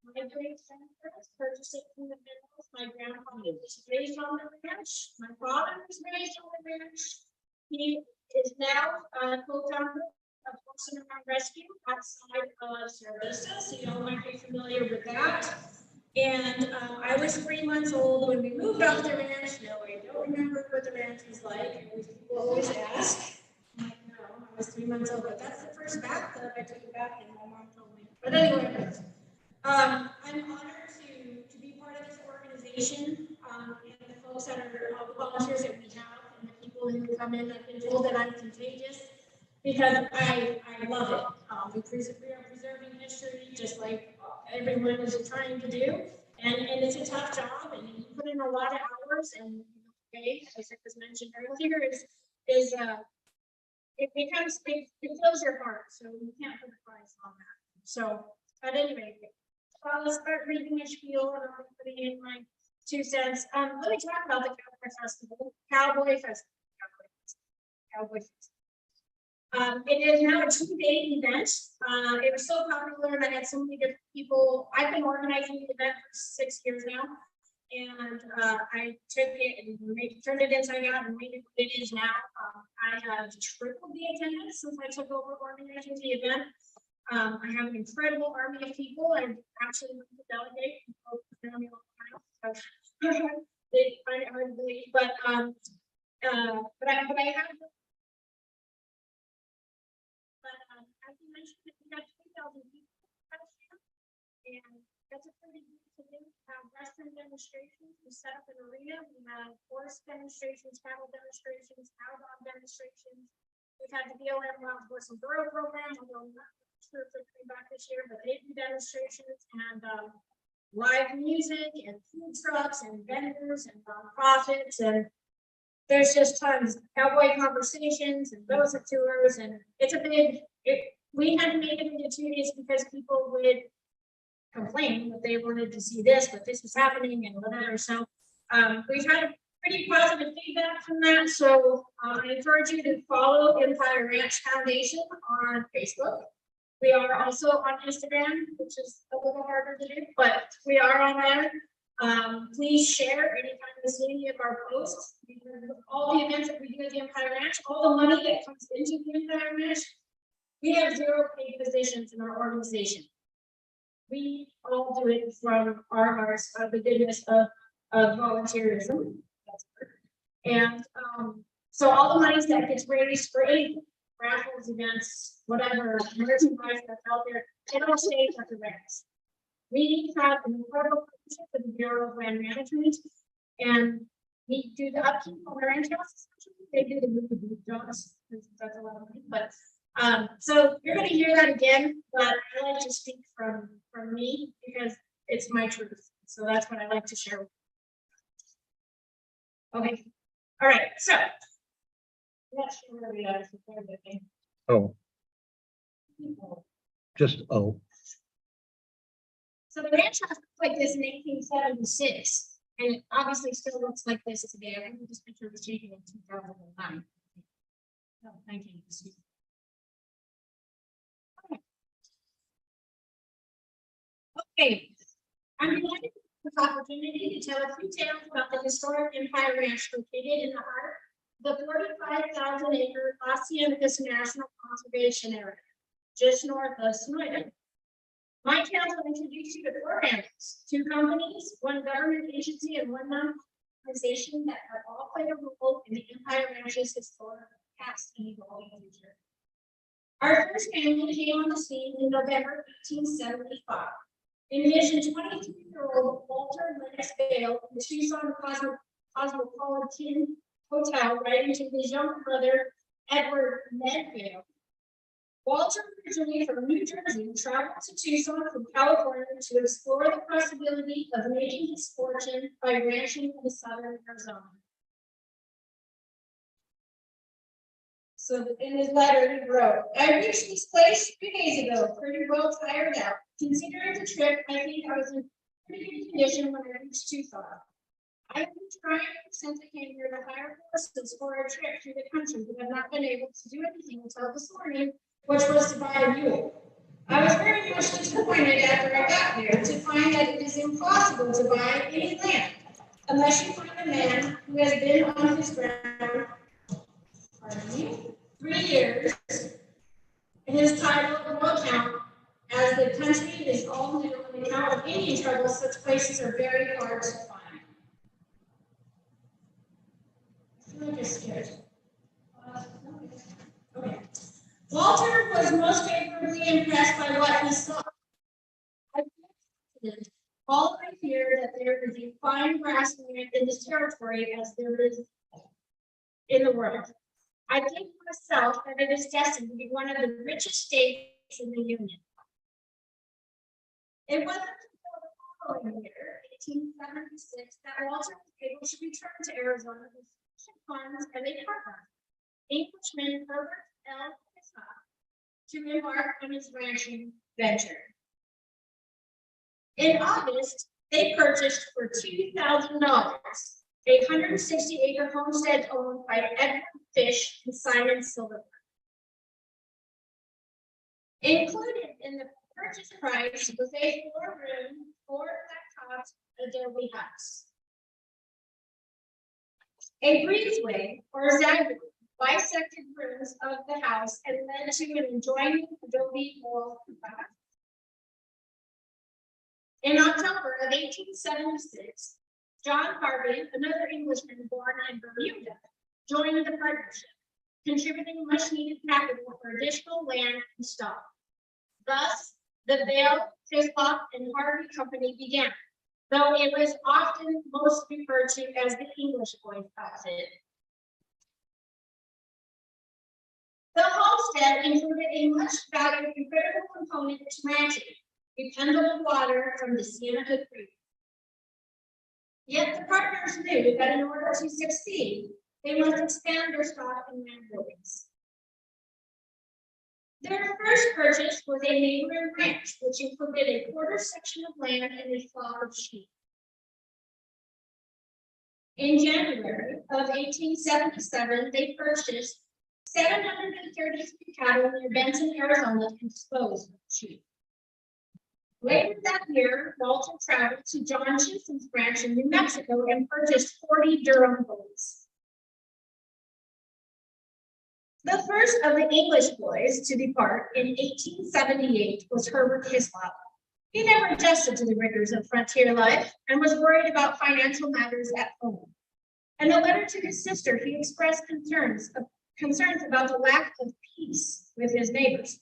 My great grandparents purchased it from the minerals. My grandpa was raised on the ranch. My father was raised on the ranch. He is now co-founder of Horse and Around Rescue outside of Sarasota, so you all might be familiar with that. And I was 3 months old when we moved off the ranch. No, I don't remember what the ranch was like. People always ask. I'm like, no, I was 3 months old, but that's the first bathtub I took a bath in. My mom told me. But anyway, I'm honored to be part of this organization and the folks that are all the volunteers that we have and the people who come in. I've been told that I'm contagious because I love it. We are preserving history just like everyone is trying to do, and it's a tough job, and you put in a lot of hours, and okay, as it was mentioned earlier, is it becomes it fills your heart, so you can't put a price on that. So, at any rate, I'll start reading my spiel and I'll be putting in my 2 cents. Let me talk about the Cowboy Festival. It is now a 2-day event. It was so popular and I had so many different people. I've been organizing the event for 6 years now. And I took it and turned it inside out and made it what it is now. I have tripled the attendance since I took over organizing the event. I have an incredible army of people. I actually went to delegate and folks around me all the time. So they find it hard to believe, but I have. But as you mentioned, we got 2,000 people last year, and that's a pretty good thing. We have Western demonstrations. We set up an arena. We have horse demonstrations, cattle demonstrations, outdoor demonstrations. We've had the BLM Wild Horse and Burro program, although I'm not sure if they're coming back this year, but they do demonstrations and live music and food trucks and vendors and nonprofits, and there's just tons of cowboy conversations and those tours, and it's a big. We had to make it into 2 days because people would complain that they wanted to see this, but this was happening and whatever. So we've had pretty positive feedback from that. So I encourage you to follow Empire Ranch Foundation on Facebook. We are also on Instagram, which is a little harder to do, but we are on there. Please share anytime you see any of our posts. All the events that we do at the Empire Ranch, all the money that comes into the Empire Ranch, we have 0 paid positions in our organization. We all do it from our hearts of the goodness of volunteerism. And so all the money that gets raised for anything, raffles, events, whatever, merchandise that's out there, it all stays at the ranch. We have an incredible partnership with the Bureau of Land Management, and we do the upkeep on the ranch house. They do the movie jobs, that's a lot of money, but so you're going to hear that again, but I like to speak from me because it's my truth. So that's what I like to share. Okay. All right. So not sure where we are. Oh, just, oh, So the ranch house looked like this in 1876, and it obviously still looks like this today. I think this picture was taken in 2009. Oh, thank you. Okay, I'm delighted with this opportunity to tell a few tales about the historic Empire Ranch located in the heart of the 45,000-acre Haciendas National Conservation Area, just north of Sonora. My tales will introduce you to 4 families, 2 companies, 1 government agency, and 1 non-organization that have all played a role in the Empire Ranch's historic past and evolving future. Our first family came on the scene in November 1875. Envision 23-year-old Walter Lennox Bale, the Tucson Cosmopolitan Hotel, writing to his younger brother, Edward Ned Bale. Walter, originally from New Jersey, traveled to Tucson from California to explore the possibility of making his fortune by ranching in southern Arizona. So in his letter, he wrote, I reached this place 3 days ago, pretty well tired out. Considering the trip, I think I was in pretty good condition when I reached Tucson. I've been trying since I came here to hire horses for a trip through the country, but have not been able to do anything until this morning, which was to buy a mule. I was very much disappointed after I got here to find that it is impossible to buy any land unless you find a man who has been on his ground 3 years, and his title will count, as the country is all new on account of Indian trouble. Such places are very hard to find. I feel like I scared. Okay. Walter was most favorably impressed by what he saw. All I hear that there is a fine grassland in this territory as there is in the world. I think myself that it is destined to be one of the richest states in the Union. It wasn't until the following year, 1876, that Walter was able to return to Arizona with sufficient funds and a partner, Englishman Herbert L. Hiscock, to embark on his ranching venture. In August, they purchased for $2,000 a 160-acre homestead owned by Edward Fish and Simon Silverberg. Included in the purchase price was a 4-room, 4-flat-top adobe house. A breezeway or zagway bisected rooms of the house and led to an adjoining adobe wall. In October of 1876, John Harvey, another Englishman born in Bermuda, joined the partnership, contributing much needed capital for additional land and stock. Thus, the Vail, Hiscock, and Harvey Company began, though it was often most referred to as the English Boys outfit. The homestead included a much valued and critical component to ranching, dependable water from the Cienega Creek. Yet the partners knew that in order to succeed, they must expand their stock and land holdings. Their first purchase was a neighboring ranch, which included a quarter section of land and a flock of sheep. In January of 1877, they purchased 733 cattle near Benton, Arizona, and disposed of the sheep. Later that year, Walter traveled to John Chisholm's ranch in New Mexico and purchased 40 Durham bulls. The first of the English boys to depart in 1878 was Herbert Hiscock. He never adjusted to the rigors of frontier life and was worried about financial matters at home. In a letter to his sister, he expressed concerns about the lack of peace with his neighbors.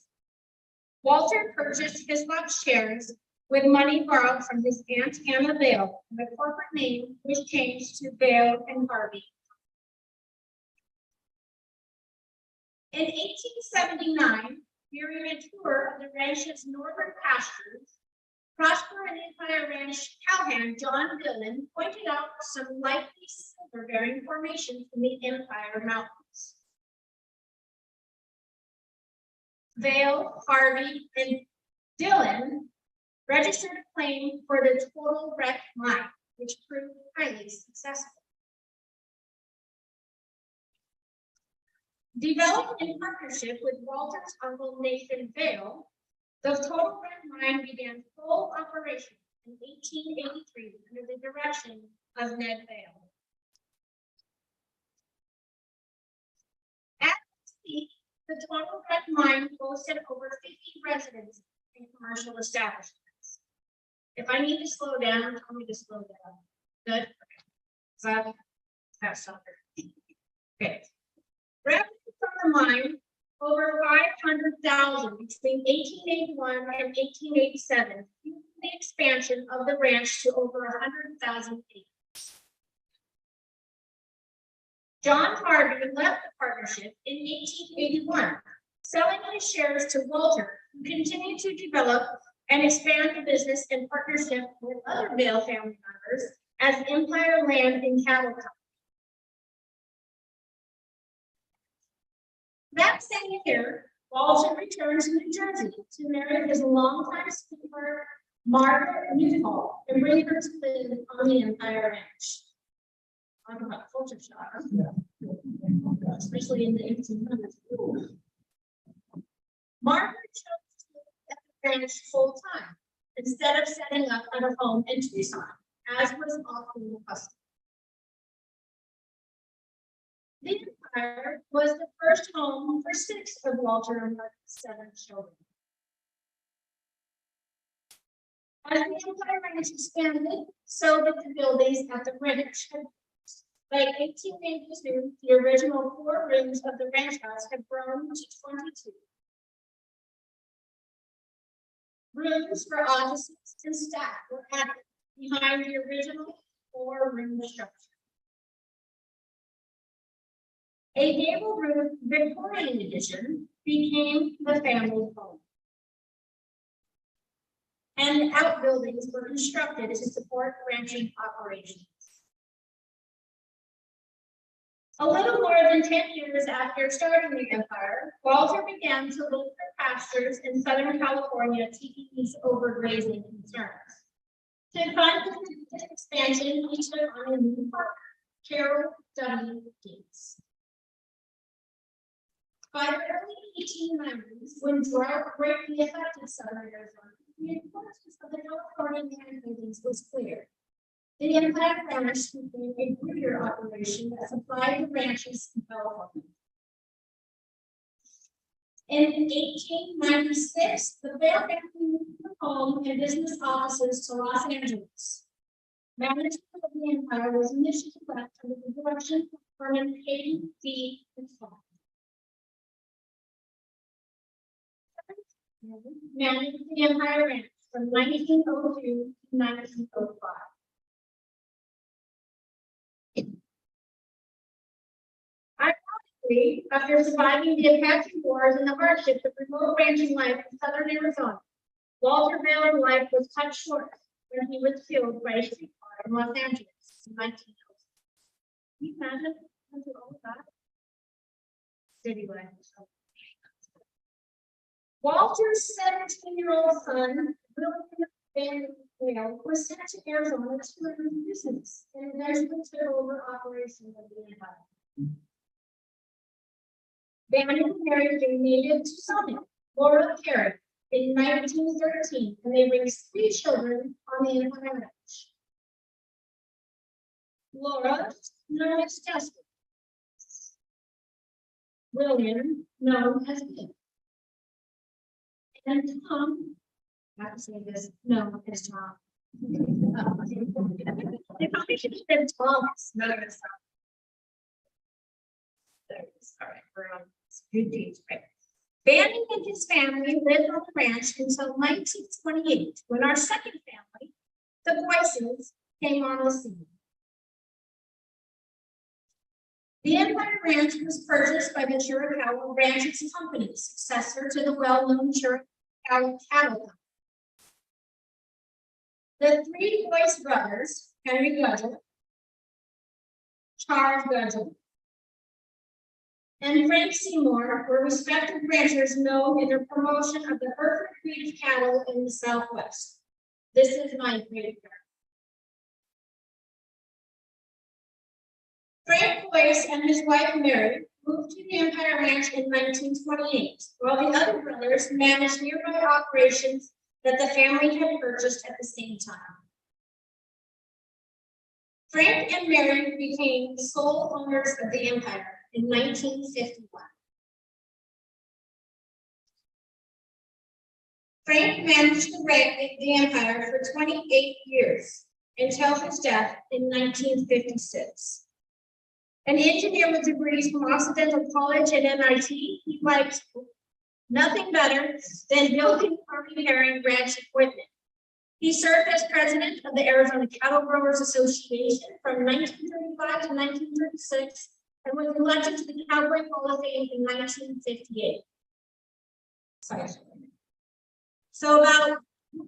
Walter purchased Hiscock's shares with money borrowed from his aunt Anna Vail, and the corporate name was changed to Vail and Harvey. In 1879, during a tour of the ranch's northern pastures, Prosper and Empire Ranch cowhand John Dillon pointed out some likely silver-bearing formations in the Empire Mountains. Vail, Harvey, and Dillon registered a claim for the Total Wreck mine, which proved highly successful. Developed in partnership with Walter's uncle Nathan Vail, the Total Wreck mine began full operation in 1883 under the direction of Ned Vail. At its peak, the Total Wreck mine boasted over 50 residences and commercial establishments. If I need to slow down, tell me to slow down. Good. Okay. So that's something. Okay. Revenue from the mine over 500,000 between 1881 and 1887, the expansion of the ranch to over 100,000 acres. John Harvey left the partnership in 1881, selling his shares to Walter, who continued to develop and expand the business in partnership with other Vail family members as Empire Land and Cattle Company. That same year, Walter returned to New Jersey to marry his longtime sweetheart, Margaret Newhall, and bring her to live on the Empire Ranch. Talk about culture shock, especially in the 1800s. Margaret chose to live at the ranch full time instead of setting up at her home in Tucson, as was often the custom. The Empire was the first home for 6 of Walter and Margaret's 7 children. As the Empire Ranch expanded, so did the buildings at the ranch. By 1882, the original 4 rooms of the ranch house had grown to 22. Rooms for offices and staff were added behind the original 4-room structure. A gable roof Victorian addition became the family home. And outbuildings were constructed to support ranching operations. A little more than 10 years after starting the empire, Walter began to look for pastures in Southern California to ease overgrazing concerns. To fund the expansion, he took on a new partner, Carol W. Gates. By the early 1890s, when drought greatly affected southern Arizona, the importance of the California land holdings was clear. The Empire Ranch became a breeder operation that supplied the ranches in California. In 1896, the Vail family moved from home and business offices to Los Angeles. Management of the Empire was initially left under the direction of Herman Hayden D. McFarland. Managed the Empire Ranch from 1902 to 1905. Ironically, after surviving the Apache Wars and the hardships of remote ranching life in southern Arizona, Walter Vail's life was cut short when he was killed by a streetcar in Los Angeles in 1906. Can you imagine all of that? City life. Walter's 17-year-old son, William Van Vail, was sent to Arizona to learn business and eventually took over operations of the empire. Van married a native Tucsonian, Laura Carey, in 1913, and they raised 3 children on the Empire Ranch. Laura, known as Jessica. William, known as Bill. And Tom, I have to say this, no, it's Tom. They probably should have been Thomas, not as Tom. Sorry, we're on good days, right? Banning and his family lived on the ranch until 1928, when our second family, the Cochises, came on the scene. The Empire Ranch was purchased by the Chiricahua Ranches Company, successor to the well-known Chiricahua Cattle Company. The 3 Boyce brothers, Henry Gudgel, Charles Gudgel, and Frank Seymour, were respected ranchers known in their promotion of the Hereford breed of cattle in the Southwest. This is my great Frank Boyce and his wife Mary moved to the Empire Ranch in 1928, while the other brothers managed nearby operations that the family had purchased at the same time. Frank and Mary became the sole owners of the empire in 1951. Frank managed the empire for 28 years until his death in 1956. An engineer with degrees from Occidental College and MIT, he likes nothing better than building Army herring ranch equipment. He served as president of the Arizona Cattle Growers Association from 1935 to 1936 and was elected to the Cowboy Hall of Fame in 1958. Sorry. So about,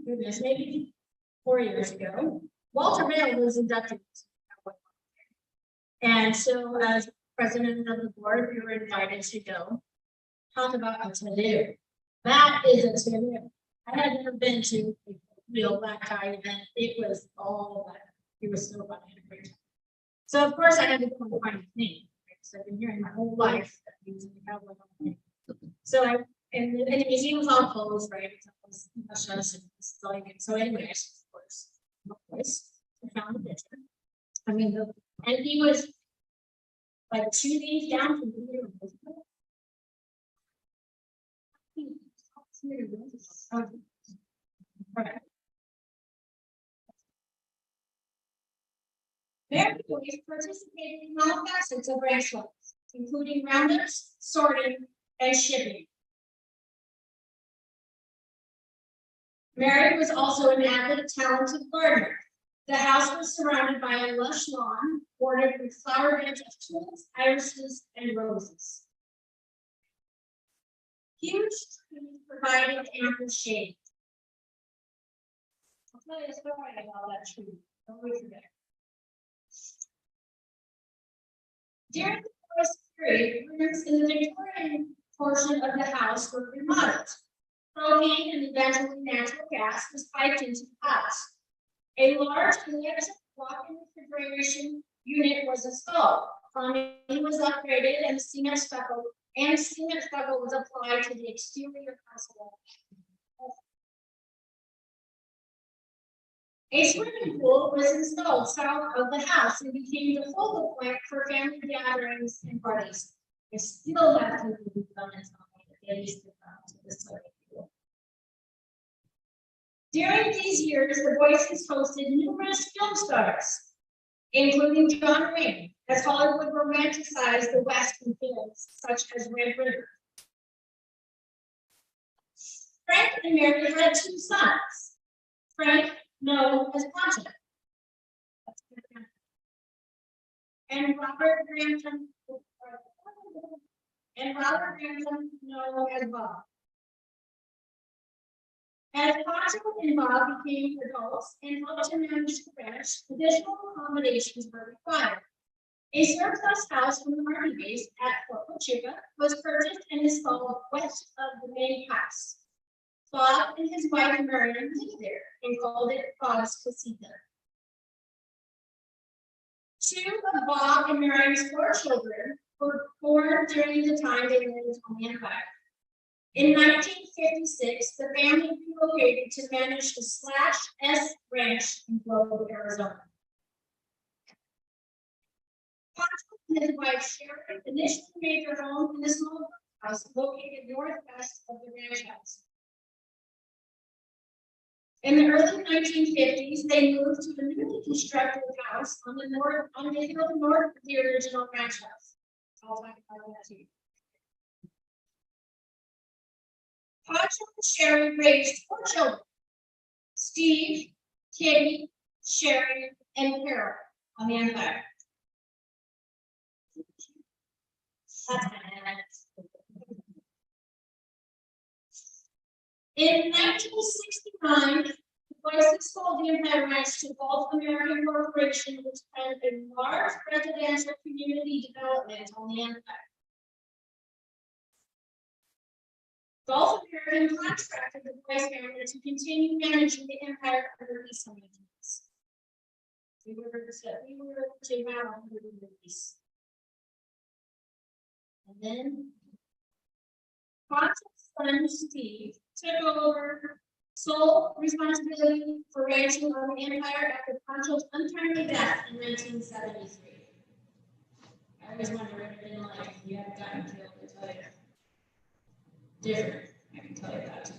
goodness, maybe 4 years ago, Walter Mail was inducted into the Cowboy Hall of Fame. And so as president of the board, we were invited to go talk about a to-do. That is a to-do. I had never been to a real black tie event. It was all that. It was so fun. I had a great time. So of course I had to go and find his name. Right? So I've been hearing my whole life that he was in the Cowboy Hall of Fame. So and the museum was all closed, right? It was us and this is all you get. So anyways, of course, I found the picture. I mean, and he was like 2 days down from here. Their employees participated in all facets of ranch life, including roundups, sorting, and shipping. Mary was also an avid, talented gardener. The house was surrounded by a lush lawn bordered with flower beds of tulips, irises, and roses. Huge trees provided ample shade. I'll tell you a story about that tree. Don't forget. During the forest period, rooms in the Victorian portion of the house were remodeled. Propane and eventually natural gas was piped into the house. A large electric walk-in refrigeration unit was installed. Plumbing was upgraded and cement stucco was applied to the exterior household. A swimming pool was installed south of the house and became the focal point for family gatherings and parties. I still have to do comments on the used to come to the swimming pool. During these years, the Voices hosted numerous film stars, including John Wayne, as Hollywood romanticized the Western films, such as Red River. Frank and Mary had 2 sons. Frank, known as Poncho, and Robert Grantham, known as Bob. As Poncho and Bob became adults and helped to manage the ranch, additional accommodations were required. A surplus house from the Army base at Fort Cochise was purchased and installed west of the main house. Bob and his wife Marion lived there and called it Bob's Casita. 2 of Bob and Marion's 4 children were born during the time they lived on the Empire. In 1956, the family relocated to manage the /S Ranch in Globe, Arizona. Poncho and his wife Sharon initially made their home in a small house located northwest of the ranch house. In the early 1950s, they moved to a newly constructed house on the hill north of the original ranch house. I'll talk about that too. Poncho and Sherry raised 4 children: Steve, Kitty, Sherry, and Carol on the Empire. That's in 1969, the Voices sold the Empire Ranch to Gulf American Corporation, which planned a large residential community development on the Empire. Gulf American contracted the Voice family to continue managing the Empire under lease arrangements. We were to have under the lease. And then Poncho's son Steve took over sole responsibility for ranching on the Empire after Poncho's untimely death in 1973. I always wonder what it been like if you hadn't gotten killed, to tell you. Different, I can tell you that too.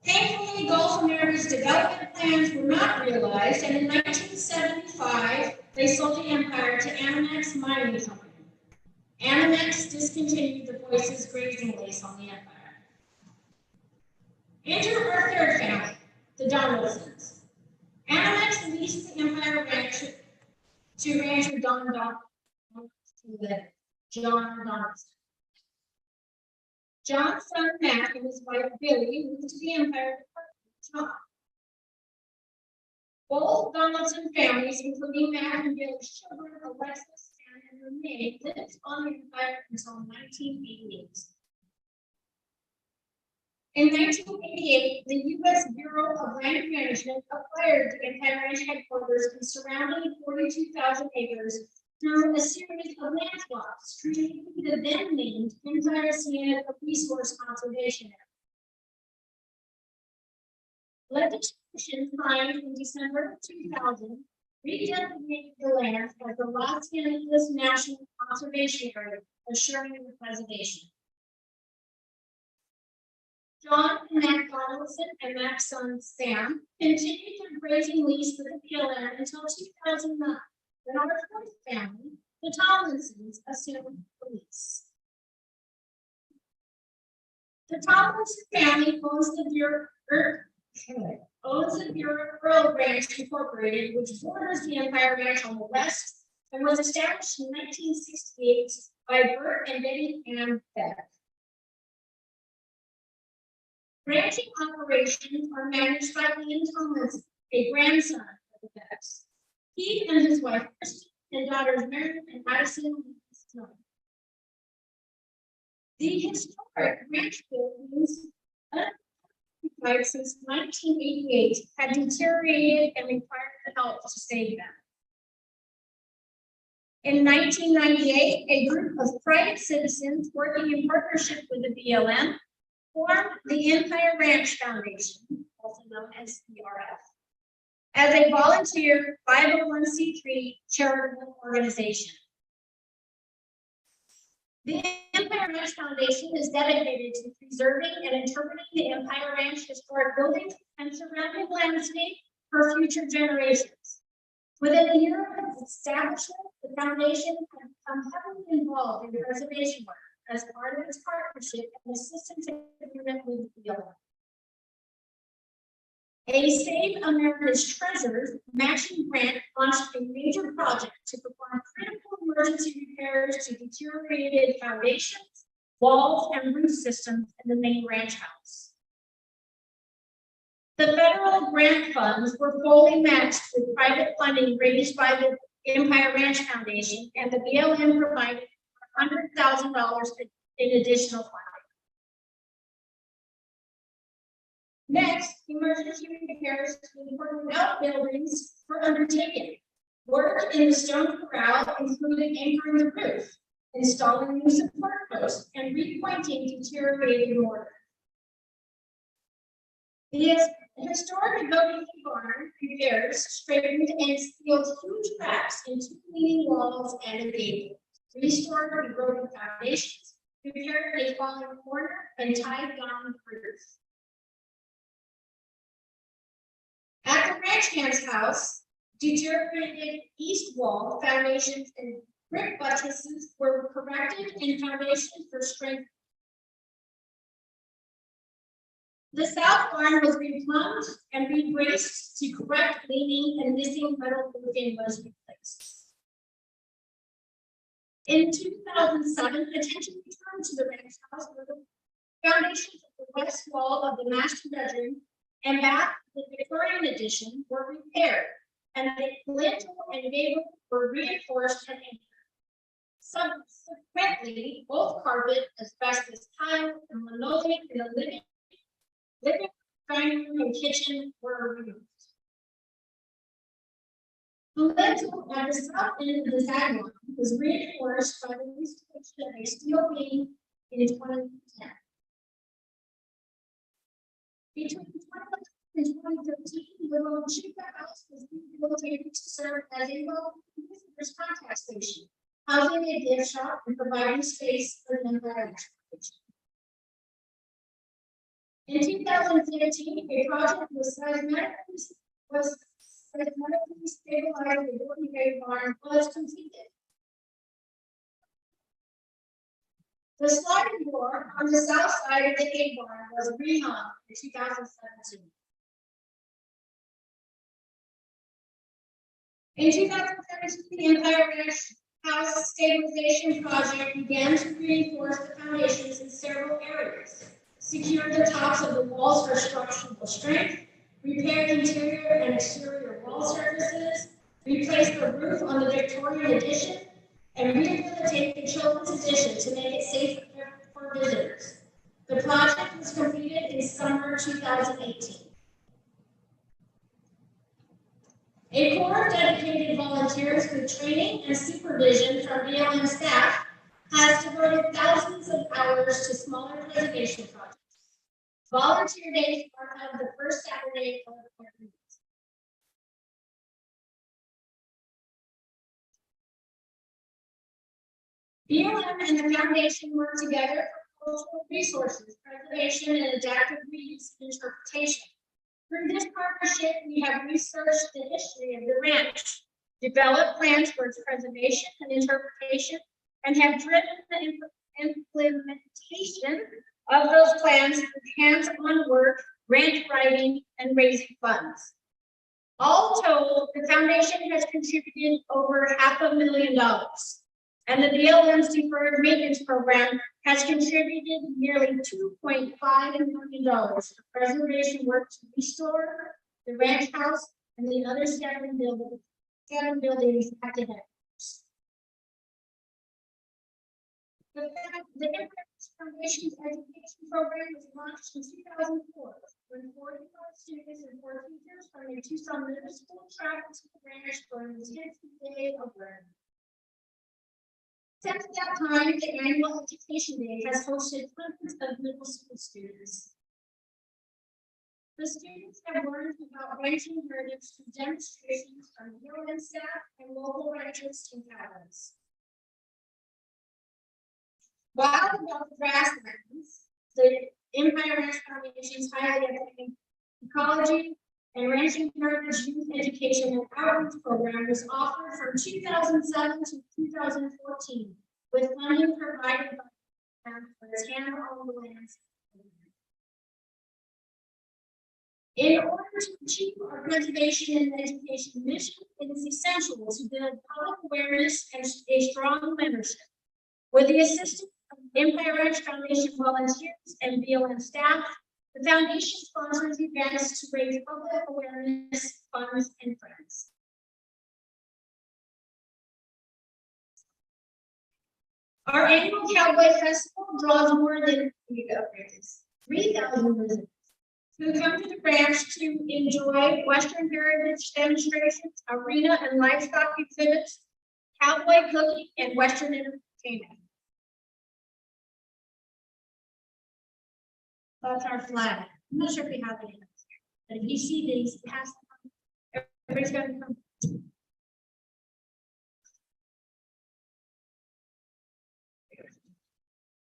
Thankfully, Gulf America's development plans were not realized, and in 1975, they sold the empire to Animex Mining Company. Animex discontinued the Voices grazing lease on the empire. Enter our third family, the Donaldsons. Animex leased the Empire Ranch to rancher John Donaldson. John's son Mac and his wife Billy moved to the Empire to partner with John. Both Donaldson families, including Mac and Billy's children, Alexis and Renee, lived on the Empire until 1988. In 1988, the U.S. Bureau of Land Management acquired the Empire Ranch headquarters and surrounding 42,000 acres through a series of land swaps, creating the then named Empire Sienna Resource Conservation Area. Legislation signed in December 2000 redesignated the land as the Los Angeles National Conservation Area, assuring the preservation. John and Mac Donaldson and Mac's son Sam continued their grazing lease with the PLN until 2009, when our fourth family, the Tomlinsons, assumed the lease. The Tomlinson family owns the Bureau Ranch Incorporated, which borders the Empire Ranch on the west and was established in 1968 by Bert and Betty Ann Beck. Ranching operations are managed by Ian Tomlinson, a grandson of the Becks. He and his wife Kristen and daughters Mary and Addison. The historic ranch buildings, since 1988, had deteriorated and required help to save them. In 1998, a group of private citizens working in partnership with the BLM formed the Empire Ranch Foundation, also known as ERF, as a volunteer 501c3 charitable organization. The Empire Ranch Foundation is dedicated to preserving and interpreting the Empire Ranch historic buildings and surrounding landscape for future generations. Within a year of its establishment, the foundation has become heavily involved in preservation work as part of its partnership and assistance agreement with the BLM. A Save America's Treasures matching grant launched a major project to perform critical emergency repairs to deteriorated foundations, walls, and roof systems in the main ranch house. The federal grant funds were fully matched with private funding raised by the Empire Ranch Foundation, and the BLM provided $100,000 in additional funding. Next, emergency repairs to important outbuildings were undertaken. Work in the stone corral included anchoring the roof, installing new support posts, and repointing deteriorated mortar. The historic Adobe barn repairs straightened and sealed huge cracks in two leaning walls and a gable, restored eroded foundations, repaired a fallen corner, and tied down the roof. At the ranch hand's house, deteriorated east wall foundations and brick buttresses were corrected and foundations for strength. The south barn was replumbed and rebraced to correct leaning, and missing metal roofing was replaced. In 2007, attention returned to the ranch house where the foundations of the west wall of the master bedroom and back of the Victorian addition were repaired, and the lintel and gable were reinforced and anchored. Subsequently, both carpet, asbestos tile, and linoleum in the living, dining room, and kitchen were removed. The lintel at the south end of the side wall was reinforced by the installation of a steel beam in 2010. Between 2010 and 2013, the Chica House was rehabilitated to serve as a local visitors contact station, housing a gift shop and providing space for the Empire Ranch. In 2015, a project was cosmetically stabilize the Golden Gate Barn was completed. The sliding door on the south side of the gate barn was rehung in 2017. In 2017, the Empire Ranch House Stabilization Project began to reinforce the foundations in several areas, secure the tops of the walls for structural strength, repair interior and exterior wall surfaces, replace the roof on the Victorian addition, and rehabilitate the children's addition to make it safe for visitors. The project was completed in summer 2018. A corps of dedicated volunteers with training and supervision from BLM staff has devoted thousands of hours to smaller preservation projects. Volunteer days are held the first Saturday of every month. BLM and the foundation work together for cultural resources, preservation, and adaptive reuse and interpretation. Through this partnership, we have researched the history of the ranch, developed plans for its preservation and interpretation, and have driven the implementation of those plans through hands-on work, grant writing, and raising funds. All told, the foundation has contributed over $500,000. And the BLM's deferred maintenance program has contributed nearly $2.5 million to preservation work to restore the ranch house and the other seven buildings at the headquarters. The Empress Foundation's education program was launched in 2004, when 45 students and 4 teachers from the Tucson Middle School traveled to the ranch for an intensive day of learning. Since that time, the annual education day has hosted hundreds of middle school students. The students have learned about ranching heritage through demonstrations from BLM staff and local ranchers and cabins. While about the grasslands, the Empire Ranch Foundation's highly effective ecology and ranching heritage youth education and outreach program was offered from 2007 to 2014, with funding provided by for its hand-owned lands. In order to achieve our preservation and education mission, it is essential to build public awareness and a strong membership. With the assistance of Empire Ranch Foundation volunteers and BLM staff, the foundation sponsors events to raise public awareness, funds, and grants. Our annual Cowboy Festival draws more than 3,000 visitors who come to the ranch to enjoy Western heritage demonstrations, arena and livestock exhibits, cowboy cooking, and Western entertainment. That's our flag. I'm not sure if we have any, but if you see these, pass them. Everybody's got to come.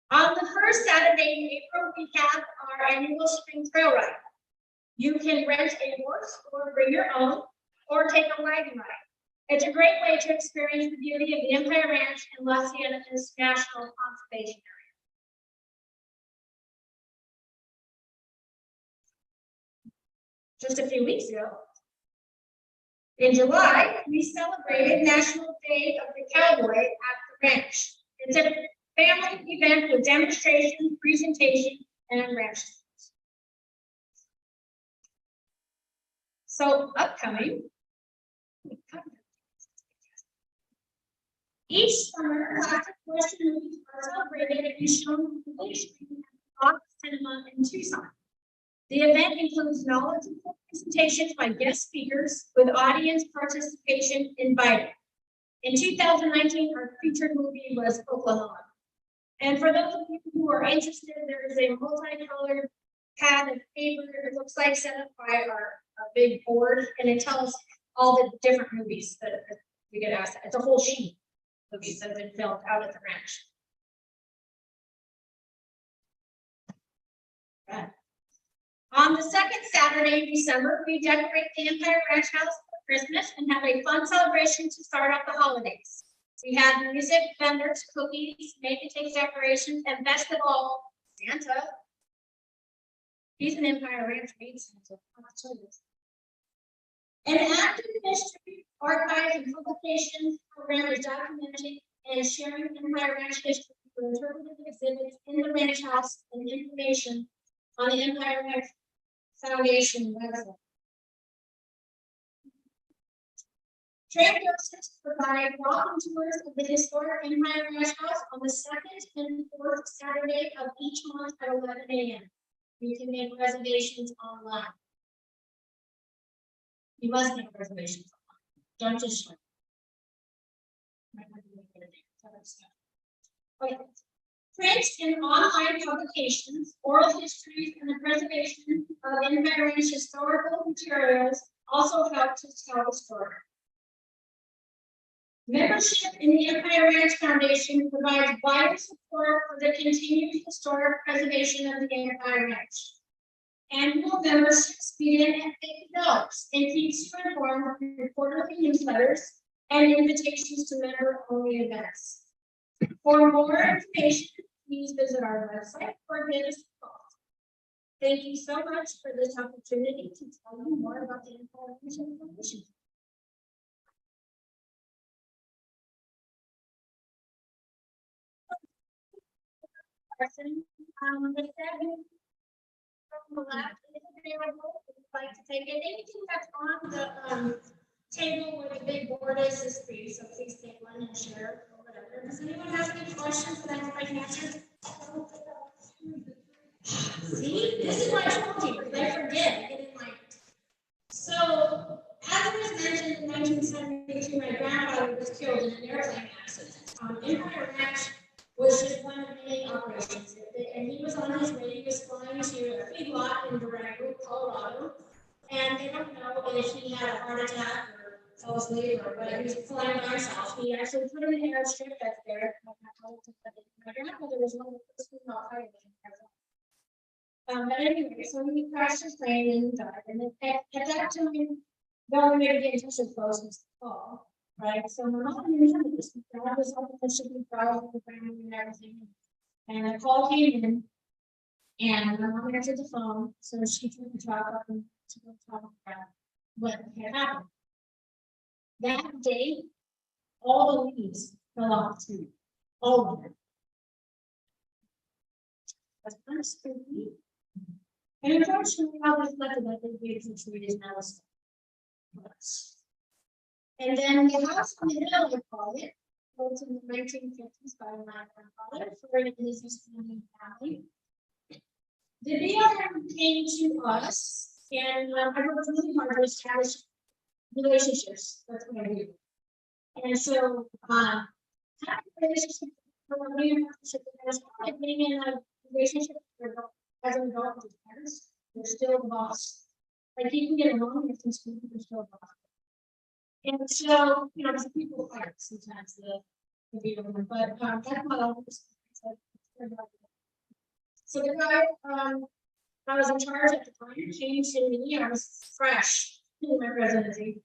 On the first Saturday in April, we have our annual spring trail ride. You can rent a horse or bring your own, or take a wagon ride. It's a great way to experience the beauty of the Empire Ranch and Los Angeles National Conservation Area. Just a few weeks ago, in July, we celebrated National Day of the Cowboy at the ranch. It's a family event with demonstration, presentation, and ranch tours. So upcoming, each summer, classic Western movies are celebrated and shown on the big screen at Fox Cinema in Tucson. The event includes knowledgeable presentations by guest speakers with audience participation invited. In 2019, our featured movie was Oklahoma. And for those of you who are interested, there is a multicolored pad of paper, it looks like, set up by our big board, and it tells all the different movies that we get asked. It's a whole sheet of movies that have been filmed out at the ranch. Right. On the second Saturday in December, we decorate the Empire Ranch House Christmas and have a fun celebration to start off the holidays. We had music, vendors, cookies, make-and-take decorations, and best of all, Santa. He's an Empire Ranch made Santa. An active history, archives, and publications program is documenting and sharing Empire Ranch history through interpretive exhibits in the ranch house and information on the Empire Ranch Foundation website. Trail nurses provide walking tours of the historic Empire Ranch House on the second and fourth Saturday of each month at 11 a.m. You can make reservations online. You must make reservations online. Don't just show. Okay. Print and online publications, oral histories, and the preservation of Empire Ranch historical materials also help to tell the story. Membership in the Empire Ranch Foundation provides vital support for the continued historic preservation of the Empire Ranch. Annual memberships begin at $50 and keeps you informed through quarterly newsletters and invitations to member-only events. For more information, please visit our website or give us a call. Thank you so much for this opportunity to tell you more about the Empire Ranch Foundation. The segment from the left is available if you'd like to take it. Anything that's on the table where the big board is free, so please take one and share or whatever. Does anyone have any questions that I can answer? See, this is what I told you, because I forget, I get in my. So, as it was mentioned in 1972, my grandfather was killed in an airplane accident. Empire Ranch was just one of many operations. And he was on his way, he was flying to a feedlot in Durango, Colorado. And they don't know if he had a heart attack or fell asleep or whatever. He was flying by himself. He actually put in an airstrip that's there. My grandmother was one of the first female pilots in Arizona. But anyway, so he crashed his plane and died. And at that time, the only way to get in touch with folks was to call. Right, so my mom knew this. I was hoping that she could proud of the family and everything. And I called him in, and my mom answered the phone, so she took the talk up and to go talk about what had happened. That day, all the leaves fell off the tree, all of them. That's kind of spooky. And unfortunately, I was lucky that the beautiful tree is now a stone. And then the house on the hill, I call it, built in the 1950s by my grandfather for his family. The BLM came to us, and I worked really hard to establish relationships. That's what I do. And so, having a relationship for me, it's like being in a relationship as an adult with parents. They're still the boss. Like you can get along with these people, they're still the boss. And so, you know, people fight sometimes the BLM, but that's not always. So the guy I was in charge at the time came to me. I was fresh in my presidency.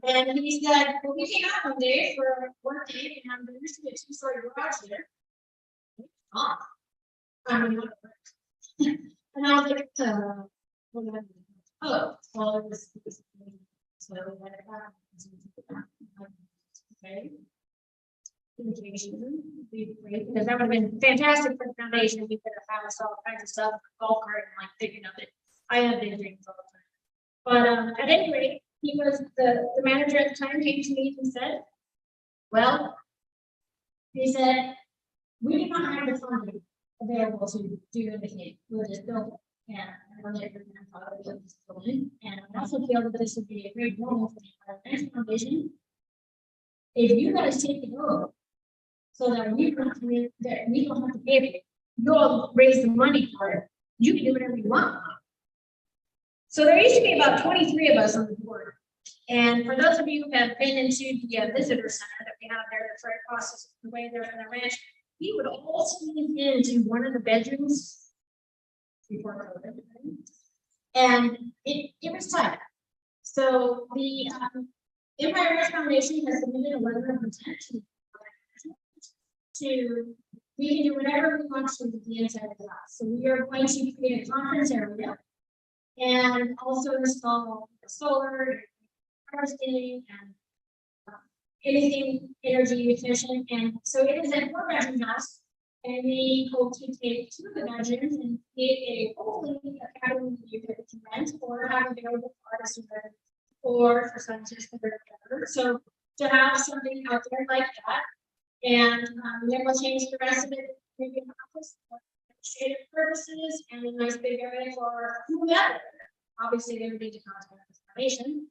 And he said, well, we came out one day for a work day, and there used to be a two-story garage there. I mean, and I was like, oh, well, it was so okay. Communication would be great, because that would have been fantastic for the foundation. We could have had all kinds of stuff, golf cart, and like picking up it. I have been drinking all the time. But at any rate, he was the manager at the time came to me and said, well, he said, we do not have the funding available to do anything with this building. And I know that your grandfather lived this building, and I also feel that this would be a great role for the Ranch Foundation. If you guys take it over, so that we don't have to pay it, you'll raise the money for it. You can do whatever you want. So there used to be about 23 of us on the board. And for those of you who have been into the visitor center that we have there, that's right across the way there from the ranch, we would all sneak into one of the bedrooms before COVID. And it was tight. So the Empire West Foundation has submitted a letter of intent to, we can do whatever we want to with the inside of the house. So we are going to create a conference area and also install solar, harvesting, and anything energy efficient. And so it is a 4-bedroom house. And we hope to take 2 of the bedrooms and create a hopefully academy that we can rent or have available for artists or for scientists or whatever. So to have something out there like that. And then we'll change the rest of it, maybe an office for administrative purposes and a nice big area for whomever. Obviously, they would need to contact this foundation.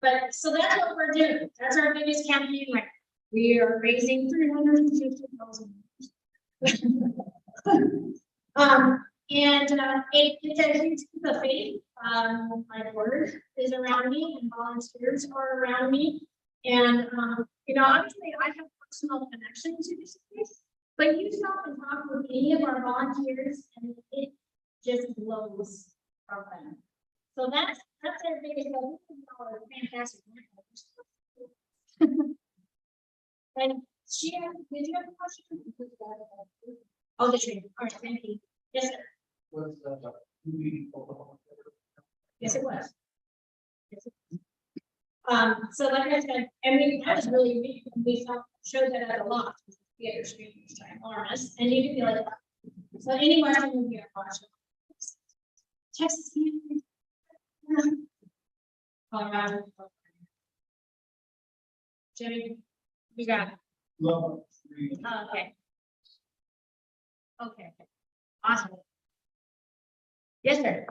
But so that's what we're doing. That's our biggest campaign right now. We are raising $350,000. It's a huge group of faith. My word is around me and volunteers are around me. And, obviously I have personal connection to this place, but you stop and talk with any of our volunteers and it just blows from them. So that's our biggest goal. Fantastic. And did you have a question? Oh, the tree. All right, thank you. Yes, sir. Yes, it was. Yes, it was. So like I said, that was really neat. We showed that at a lot. Theater screen was ginormous, and you can feel it. So any question would be a question. Texas. Colorado. Jimmy, you got it. Oh, okay. Okay. Awesome. Yes, sir.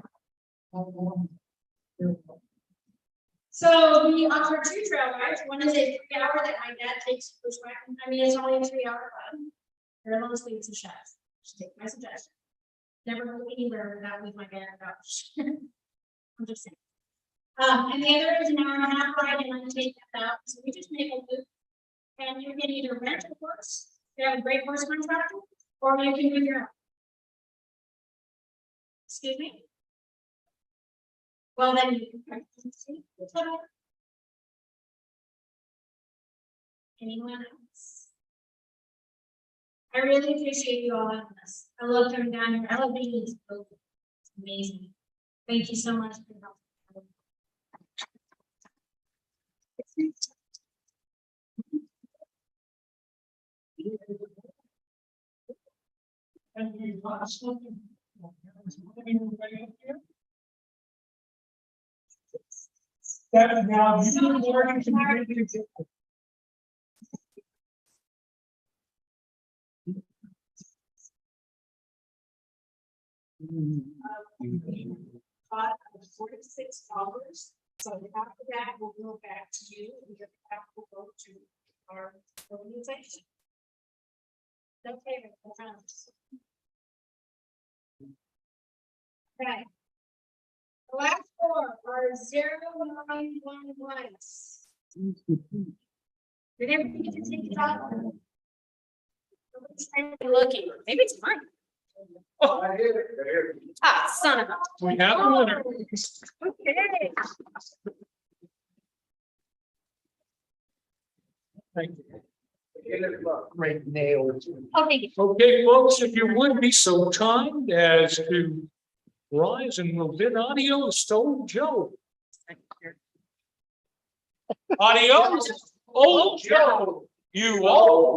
So we offer 2 trail rides. One is a 3-hour that my dad takes to pushback. It's only a 3-hour ride. They're long sleeves and shots. Just take my suggestion. Never go anywhere without with my dad. I'm just saying. And the other is an 1.5-hour ride, and I take that out. So we just make a loop. And you can either rent a horse, they have a great horse contractor, or you can do your own. Excuse me? Well, then you can practice. Anyone else? I really appreciate you all on this. I love coming down here. I love being in this building. It's amazing. Thank you so much for your help. That now you learning to make it. $46. So after that, we'll go back to you and your back will go to our organization. Okay, okay. The last 4 are 0911s. Did everybody get to take it off? Nobody's looking. Maybe it's mine. Oh. Son of a. We have a winner. Okay. Thank you. Great nails. Oh, thank you. Okay, folks, if you would be so kind as to rise and we'll bid adios to Joe. Adios, old Joe. You all.